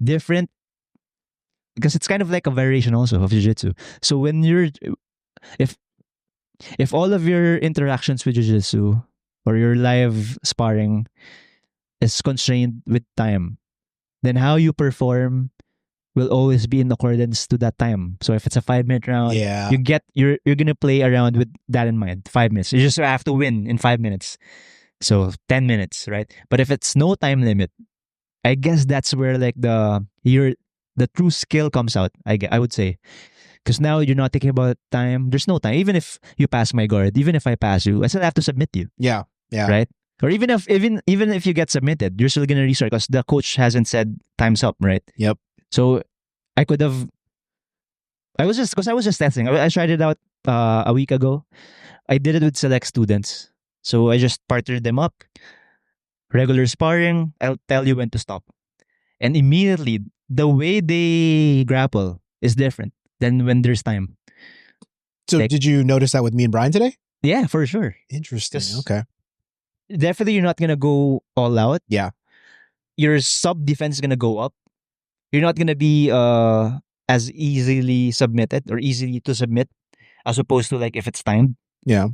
different because it's kind of like a variation also of jiu-jitsu. So when you're, if all of your interactions with jiu-jitsu or your live sparring is constrained with time, then how you perform will always be in accordance to that time. So if it's a 5-minute round, Yeah. you're gonna play around with that in mind. 5 minutes. You just have to win in 5 minutes. So 10 minutes, right? But if it's no time limit, I guess that's where like the true skill comes out. I would say. Because now you're not thinking about time. There's no time. Even if you pass my guard, even if I pass you, I still have to submit you. Yeah. Yeah. Right? Or even if you get submitted, you're still gonna restart because the coach hasn't said time's up, right? Yep. So I could have. I was just testing. I tried it out a week ago. I did it with select students. So I just partnered them up. Regular sparring. I'll tell you when to stop, and immediately the way they grapple is different than when there's time. So Like- did you notice that with me and Brian today? Yeah, for sure. Interesting. Yes. Okay. Definitely, you're not gonna go all out. Yeah. Your sub defense is gonna go up. You're not gonna be as easily submitted or easily to submit as opposed to like if it's timed. Yeah.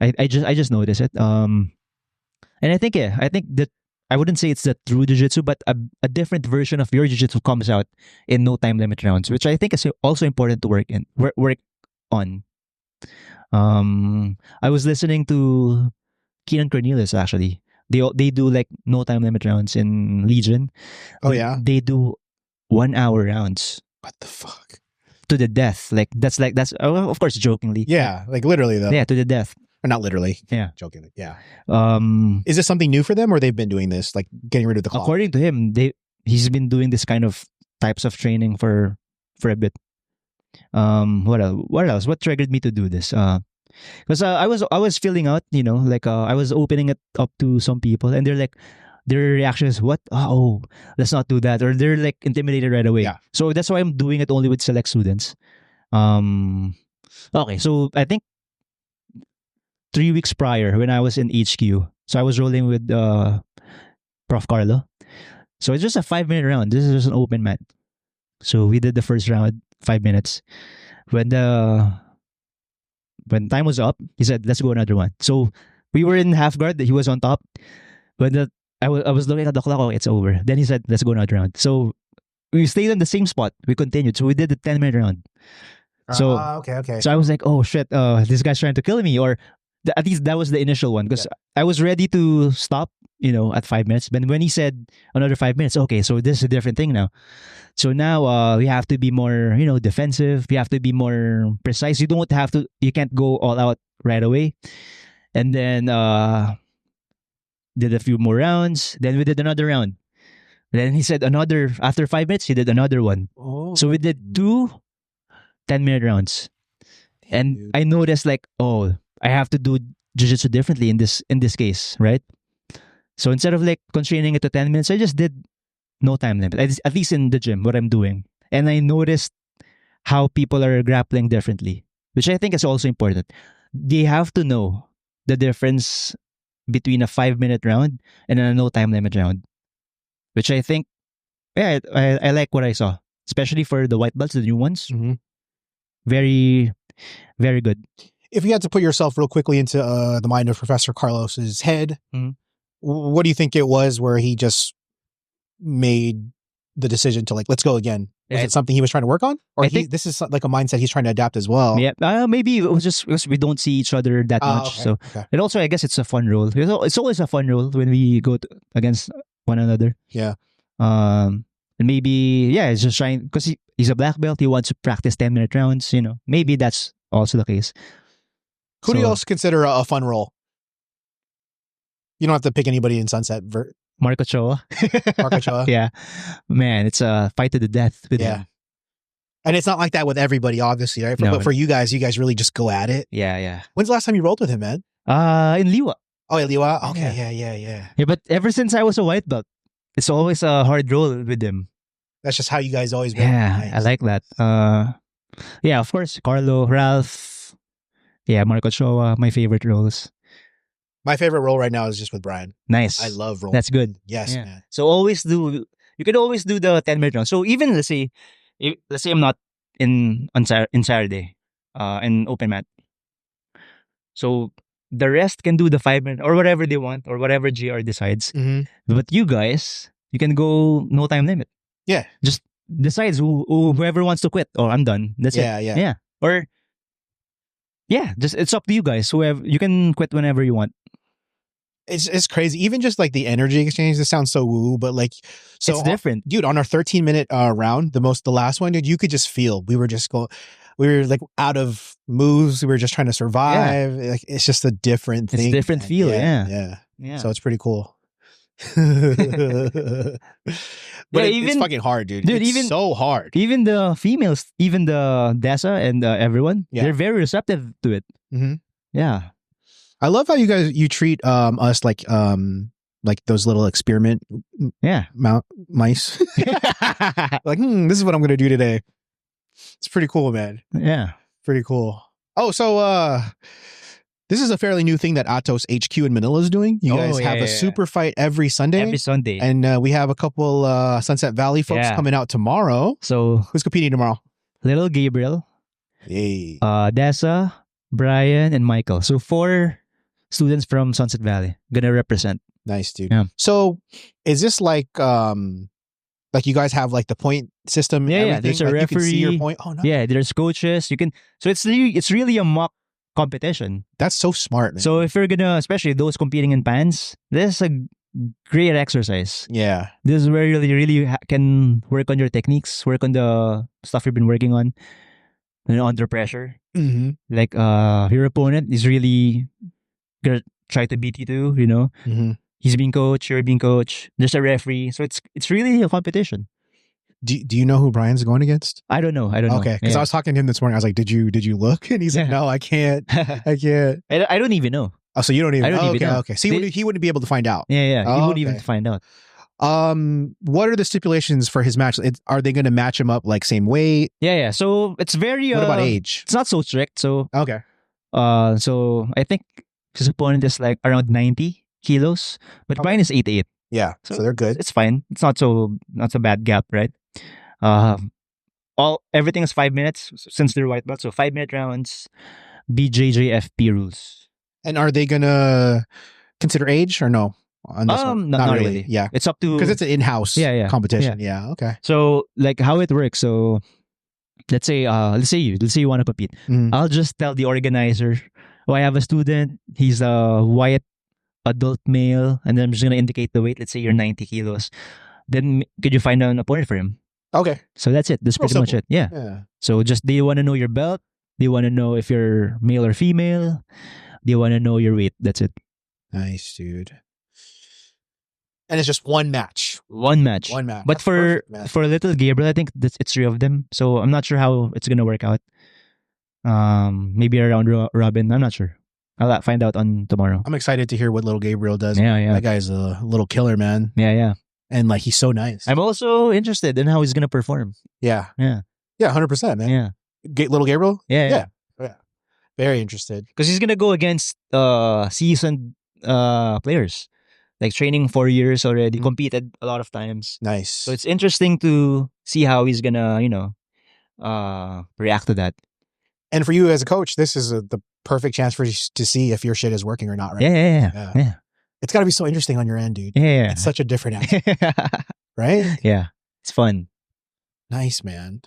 I just noticed it. And I think that I wouldn't say it's the true jiu-jitsu, but a different version of your jiu-jitsu comes out in no time limit rounds, which I think is also important to work on. I was listening to Keenan Cornelius actually. They do like no time limit rounds in Legion. Oh yeah. They do 1 hour rounds What the fuck? to the death. That's of course jokingly. Yeah. Like literally though. Yeah, to the death. Or not literally. Yeah. Jokingly. Yeah. Um, Is this something new for them or they've been doing this? Like getting rid of the clock? according to him, he's been doing this kind of types of training for a bit. What else? What else? What triggered me to do this? Because I was filling out, like I was opening it up to some people, and they're like, their reaction is, "What? Oh, let's not do that," or they're like intimidated right away. Yeah. So that's why I'm doing it only with select students. Okay, so I think 3 weeks prior when I was in HQ, so I was rolling with Prof. Carlo. So it's just a 5 minute round. This is just an open mat. So we did the first round, 5 minutes. When time was up, he said, "Let's go another one." So we were in half guard. He was on top. When I was looking at the clock, okay, it's over. Then he said, "Let's go another round." So we stayed on the same spot. We continued. So we did the 10 minute round. So okay. so I was like, "Oh shit, this guy's trying to kill me," or at least that was the initial one, because I was ready to stop, at 5 minutes. But when he said another 5 minutes, okay, so this is a different thing now. So now we have to be more, defensive. We have to be more precise. You can't go all out right away. And then did a few more rounds. Then we did another round. Then he said after 5 minutes, he did another one. Oh. So we did 2 10-minute rounds. And dude. I noticed like, oh, I have to do jiu-jitsu differently in this case, right? So instead of like constraining it to 10 minutes, I just did no time limit, at least in the gym, what I'm doing. And I noticed how people are grappling differently, which I think is also important. They have to know the difference between a 5 minute round and a no time limit round, which I think, yeah, I like what I saw, especially for the white belts, the new ones. Mhm. Very, very good. If you had to put yourself real quickly into the mind of Professor Carlos's head, Mhm. what do you think it was where he just made the decision to like, let's go again? Was Yeah, it something he was trying to work on? Or I think- this is like a mindset he's trying to adapt as well? Yeah, maybe it was just because we don't see each other that much. Okay, So, okay. and also, I guess it's a fun role. It's always a fun role when we go against one another. Yeah. And maybe, yeah, he's just trying, because he's a black belt. He wants to practice 10-minute rounds. Maybe that's also the case. Who do you So- also consider a fun role? You don't have to pick anybody in Sunset. Marco Choa. Marco Choa? Yeah, man, it's a fight to the death with Yeah. him. And it's not like that with everybody, obviously, right? No. But for you guys really just go at it. Yeah. When's the last time you rolled with him, man? In Liwa. Oh, yeah, Liwa? Okay, yeah. Yeah, but ever since I was a white belt, it's always a hard role with him. That's just how you guys always been. Yeah, Nice. I like that. Yeah, of course, Carlo, Ralph, yeah, Marco Choa, my favorite roles. My favorite role right now is just with Brian. Nice. I love rolling. That's good. Yes, Yeah. man. So you can always do the 10-minute round. So even let's say I'm not in Saturday, in open mat. So the rest can do the 5 minute or whatever they want or whatever GR decides. Mm-hmm. But you guys, you can go no time limit. Yeah. Just decides whoever wants to quit. Oh, I'm done. That's it. Yeah. Or just it's up to you guys. Whoever, you can quit whenever you want. It's crazy. Even just like the energy exchange, this sounds so woo, but like, so It's different. dude, on our 13-minute round, the last one, dude, you could just feel we were like out of moves. We were just trying to survive. Like, it's just a different thing. It's a different man. feel. Yeah. Yeah. So it's pretty cool. But it's even- fucking hard, dude. Dude, It's even- so hard. Even the females, even the Dessa and everyone, Yeah. they're very receptive to it. Mhm. Yeah. I love how you treat us like those little experiment Yeah. mice. Like, this is what I'm gonna do today. It's pretty cool, man. Yeah. Pretty cool. Oh, so this is a fairly new thing that Atos HQ in Manila is doing. You Oh, guys yeah, have a yeah. super fight every Sunday. Every Sunday. And we have a couple Sunset Valley folks Yeah. coming out tomorrow. So Who's competing tomorrow? little Gabriel, Yay. Dessa, Brian, and Michael. So 4 students from Sunset Valley gonna represent. Nice, dude. Yeah. So is this like you guys have like the point system? Yeah, everything? there's a Like, you can see your referee. point. Oh, no. Yeah, there's coaches. You can. So it's really a mock competition. That's so smart, man. So if you're gonna, especially those competing in pants, this is a great exercise. yeah. This is where you really can work on your techniques, work on the stuff you've been working on, under pressure. Mm-hmm. Like your opponent is really gonna try to beat you too. Mm-hmm. He's being coached, you're being coached. There's a referee, so it's really a competition. Do you know who Brian's going against? I don't know. I don't know. Okay, because I was talking to him this morning. I was like, "Did you look?" And he's like, Yeah. "No, I can't. I can't." I don't even know. Oh, so you don't even? I don't oh, even okay, know. okay. So he wouldn't be able to find out. Yeah. Oh, He wouldn't even okay. find out. What are the stipulations for his match? Are they going to match him up like same weight? Yeah. So it's very. What about age? It's not so strict. So Okay. so I think his opponent is like around 90 kilos, but Brian is 88. Yeah. So they're good. It's fine. It's not so bad gap, right? Everything is 5 minutes since they're white belt. So 5-minute rounds, BJJFP rules. And are they gonna consider age or no? On this one? Not really. Yeah. It's up to Because it's an in-house competition. Yeah. Okay. So like how it works. So let's say you want to compete. I'll just tell the organizer, I have a student. He's a white adult male, and then I'm just gonna indicate the weight. Let's say you're 90 kilos. Then could you find an opponent for him? Okay. So that's it. That's pretty much it. Yeah. So just, do you want to know your belt? Do you want to know if you're male or female? Do you want to know your weight? That's it. Nice, dude. And it's just one match. One match. But that's for little Gabriel, I think it's 3 of them. So I'm not sure how it's gonna work out. Maybe around Robin. I'm not sure. I'll find out on tomorrow. I'm excited to hear what little Gabriel does. Yeah. That guy's a little killer, man. Yeah. And like, he's so nice. I'm also interested in how he's gonna perform. Yeah. Yeah. Yeah, 100%, man. Yeah. Little Gabriel? Yeah. Very interested. Because he's gonna go against seasoned players. Like training 4 years already, competed a lot of times. Nice. So it's interesting to see how he's gonna, react to that. And for you as a coach, this is the perfect chance for you to see if your shit is working or not, right? Yeah. It's got to be so interesting on your end, dude. Yeah. It's such a different aspect, right? Yeah. It's fun. Nice, man.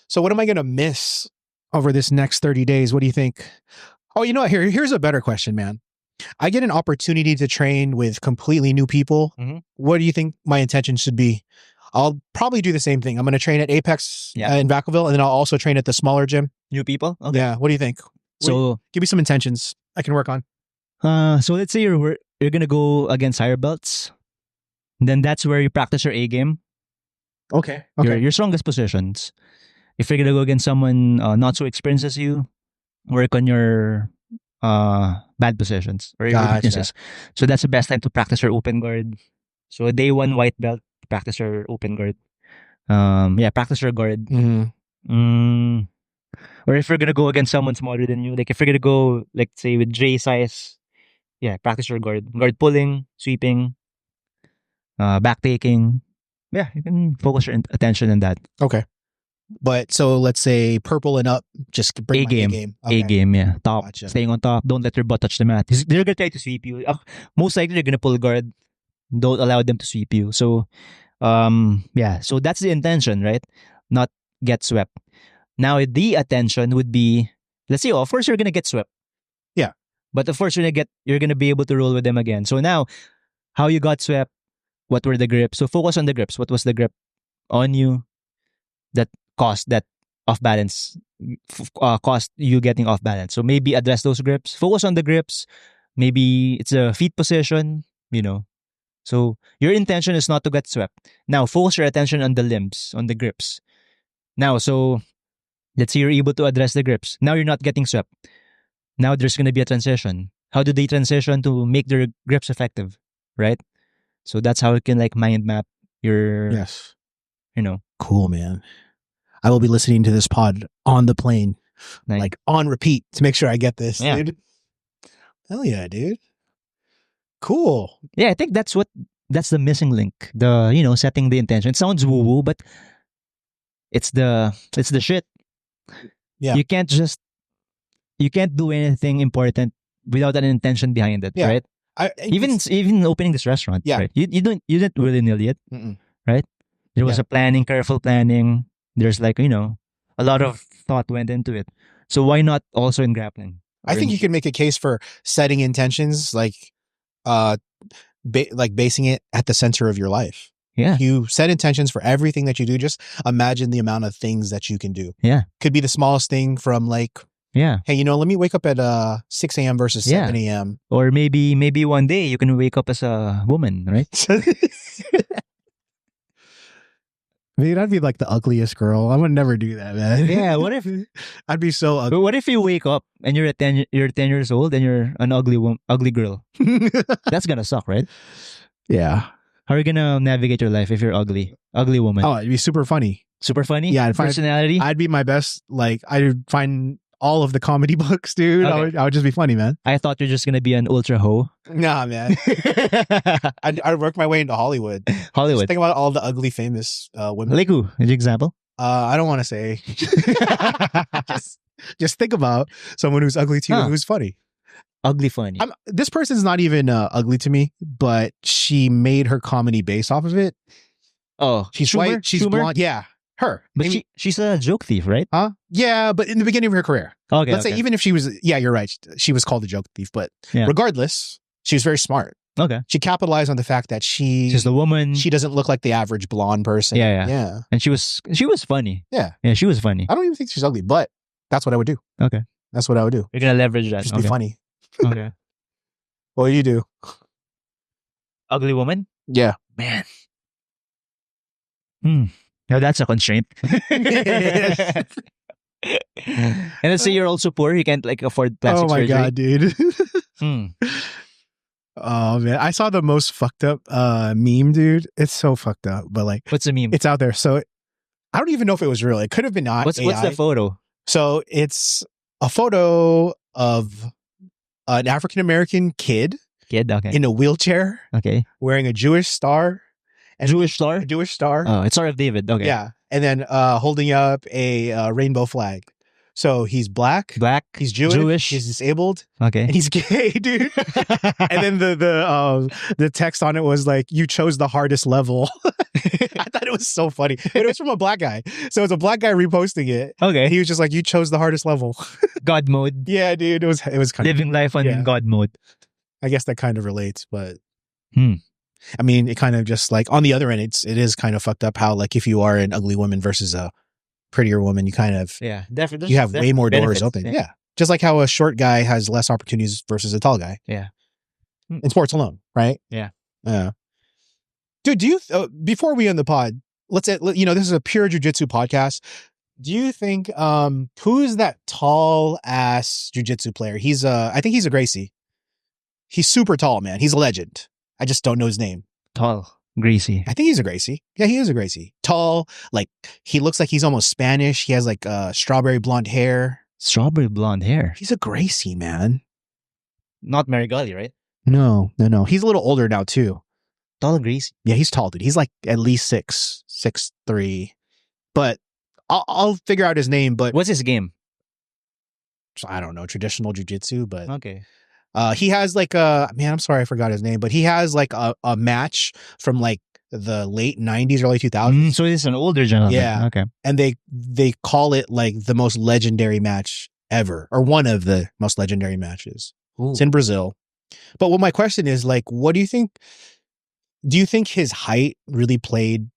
So what am I going to miss over this next 30 days? What do you think? Oh, you know what? Here's a better question, man. I get an opportunity to train with completely new people. What do you think my intention should be? I'll probably do the same thing. I'm going to train at Apex in Vacaville, and then I'll also train at the smaller gym. New people? Okay. Yeah. What do you think? So give me some intentions I can work on. So let's say you're gonna go against higher belts. Then that's where you practice your A game. Okay. Your strongest positions. If you're gonna go against someone not so experienced as you, work on your bad positions or your weaknesses. So that's the best time to practice your open guard. So day 1 white belt, practice your open guard. Practice your guard. Or if you're gonna go against someone smaller than you, like if you're gonna go, like say with J size, practice your guard pulling, sweeping, back taking. Yeah, you can focus your attention on that. Okay. But so let's say purple and up, just bring A game. my A game. Okay. A game, yeah. Top. Gotcha. Staying on top. Don't let your butt touch the mat. They're gonna try to sweep you. Most likely they're gonna pull guard. Don't allow them to sweep you. So so that's the intention, right? Not get swept. Now the attention would be, let's say, of course you're gonna get swept. Yeah. But of course you're gonna be able to roll with them again. So now, how you got swept, what were the grips? So focus on the grips. What was the grip on you that caused that off balance, caused you getting off balance? So maybe address those grips. Focus on the grips. Maybe it's a feet position, So your intention is not to get swept. Now focus your attention on the limbs, on the grips. Now, so let's say you're able to address the grips. Now you're not getting swept. Now there's going to be a transition. How do they transition to make their grips effective, right? So that's how you can like mind map your, Cool, man. I will be listening to this pod on the plane, like on repeat to make sure I get this, dude. Hell yeah, dude. Cool. Yeah, I think that's the missing link. The, setting the intention. It sounds woo-woo, but it's the shit. Yeah. You can't do anything important without an intention behind it, right? Even opening this restaurant, right? You didn't willy-nilly it, right? There was a careful planning. There's like, a lot of thought went into it. So why not also in grappling? I think you can make a case for setting intentions, like basing it at the center of your life. Yeah. You set intentions for everything that you do. Just imagine the amount of things that you can do. Yeah. Could be the smallest thing from like, hey, let me wake up at 6 a.m. versus 7 a.m. Or maybe one day you can wake up as a woman, right? Dude, I'd be like the ugliest girl. I would never do that, man. Yeah, what if I'd be so but what if you wake up and you're 10 years old and you're an ugly girl? ugly. That's gonna suck, right? Yeah. How are you gonna navigate your life if you're ugly? Ugly woman. Oh, it'd be super funny. Super funny? Yeah, I'd find- personality? I'd be my best. Like, I'd find all of the comedy books, dude. Okay. I would just be funny, man. I thought you're just gonna be an ultra hoe. Nah, man. I'd work my way into Hollywood. Just Hollywood. think about all the ugly famous women. Like who? An example? I don't want to say. just think about someone who's ugly to you and who's funny. Ugly funny. This person's not even ugly to me, but she made her comedy based off of it. Oh, She's Schumer? white. She's Schumer? blonde. Yeah, her. But she's a joke thief, right? Huh? Yeah, but in the beginning of her career. Okay. Let's say even if she was, yeah, you're right. She was called a joke thief, but Yeah. regardless, she was very smart. Okay. She capitalized on the fact that She's the woman. she doesn't look like the average blonde person. Yeah. And she was funny. Yeah. Yeah, she was funny. I don't even think she's ugly, but that's what I would do. Okay. That's what I would do. You're gonna leverage that. Just okay. be funny. Okay. What do you do? Ugly woman? Yeah. Man. Now that's a constraint. And let's say you're also poor, you can't like afford plastic Oh my surgery. god, dude. Hmm. Oh man, I saw the most fucked up meme, dude. It's so fucked up, but like What's the meme? it's out there. So I don't even know if it was real. It could have been not. What's the photo? So it's a photo of an African American kid Kid, okay. in a wheelchair Okay. wearing a Jewish star. Jewish star? A Jewish star. Oh, it's Star of David. Okay. Yeah. And then holding up a rainbow flag. So he's black. Black. He's Jewish. He's disabled. Okay. And he's gay, dude. And then the text on it was like, "You chose the hardest level." I thought it was so funny, but it was from a black guy. So it's a black guy reposting it. Okay. He was just like, "You chose the hardest level." God mode. Yeah, dude. It was kind Living life on Yeah. God mode. I guess that kind of relates, but Hmm. I mean, it kind of just like on the other end, it is kind of fucked up how like if you are an ugly woman versus a prettier woman, you kind of Yeah. Definitely. you have way more doors open. Yeah. Just like how a short guy has less opportunities versus a tall guy. Yeah. In sports alone, right? Yeah. Yeah. Dude, do you before we end the pod, this is a pure jiu-jitsu podcast. Do you think who's that tall ass jiu-jitsu player? I think he's a Gracie. He's super tall, man. He's a legend. I just don't know his name. Tall. Greasy. I think he's a Gracie. Yeah, he is a Gracie. Tall, like he looks like he's almost Spanish. He has like strawberry blonde hair. Strawberry blonde hair. He's a Gracie, man. Not Mary Gully, right? No. He's a little older now too. Tall greasy. Yeah, he's tall, dude. He's like at least 6'3". But I'll figure out his name. But What's his game? I don't know, traditional jujitsu. But Okay. he has like I'm sorry, I forgot his name. But he has like a match from like the late 90s, early 2000s. So he's an older gentleman. Yeah. Okay. And they call it like the most legendary match ever, or one of the most legendary matches. Ooh. It's in Brazil. But what my question is, like, what do you think? Do you think his height really played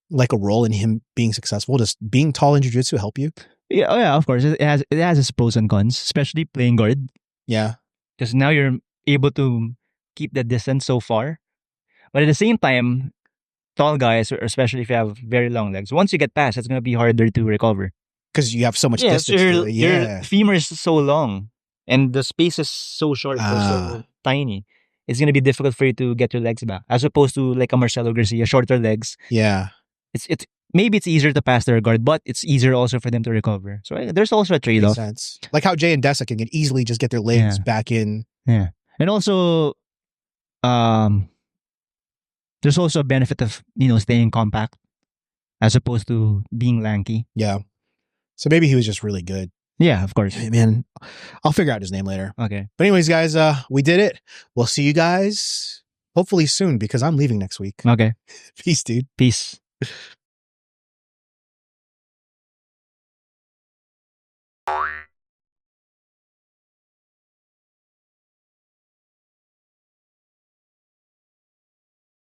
like a role in him being successful? Does being tall in jiu-jitsu help you? Yeah. Oh yeah. Of course, it has its pros and cons, especially playing guard, Yeah. because now you're able to keep the distance so far. But at the same time, tall guys, or especially if you have very long legs, once you get past, it's gonna be harder to recover. Because you have so much Yeah, distance. so to it. your femur is so long, and the space is so short or so tiny. It's gonna be difficult for you to get your legs back, as opposed to like a Marcelo Garcia, shorter legs. Yeah. It's maybe it's easier to pass their guard, but it's easier also for them to recover. So there's also a Makes trade-off. sense. Like how Jay and Dessa can easily just get their legs Yeah. back in. Yeah, and also, there's also a benefit of staying compact, as opposed to being lanky. Yeah. So maybe he was just really good. Yeah, of course. Man, I'll figure out his name later. Okay. But anyways, guys, we did it. We'll see you guys hopefully soon because I'm leaving next week. Okay. Peace, dude. Peace.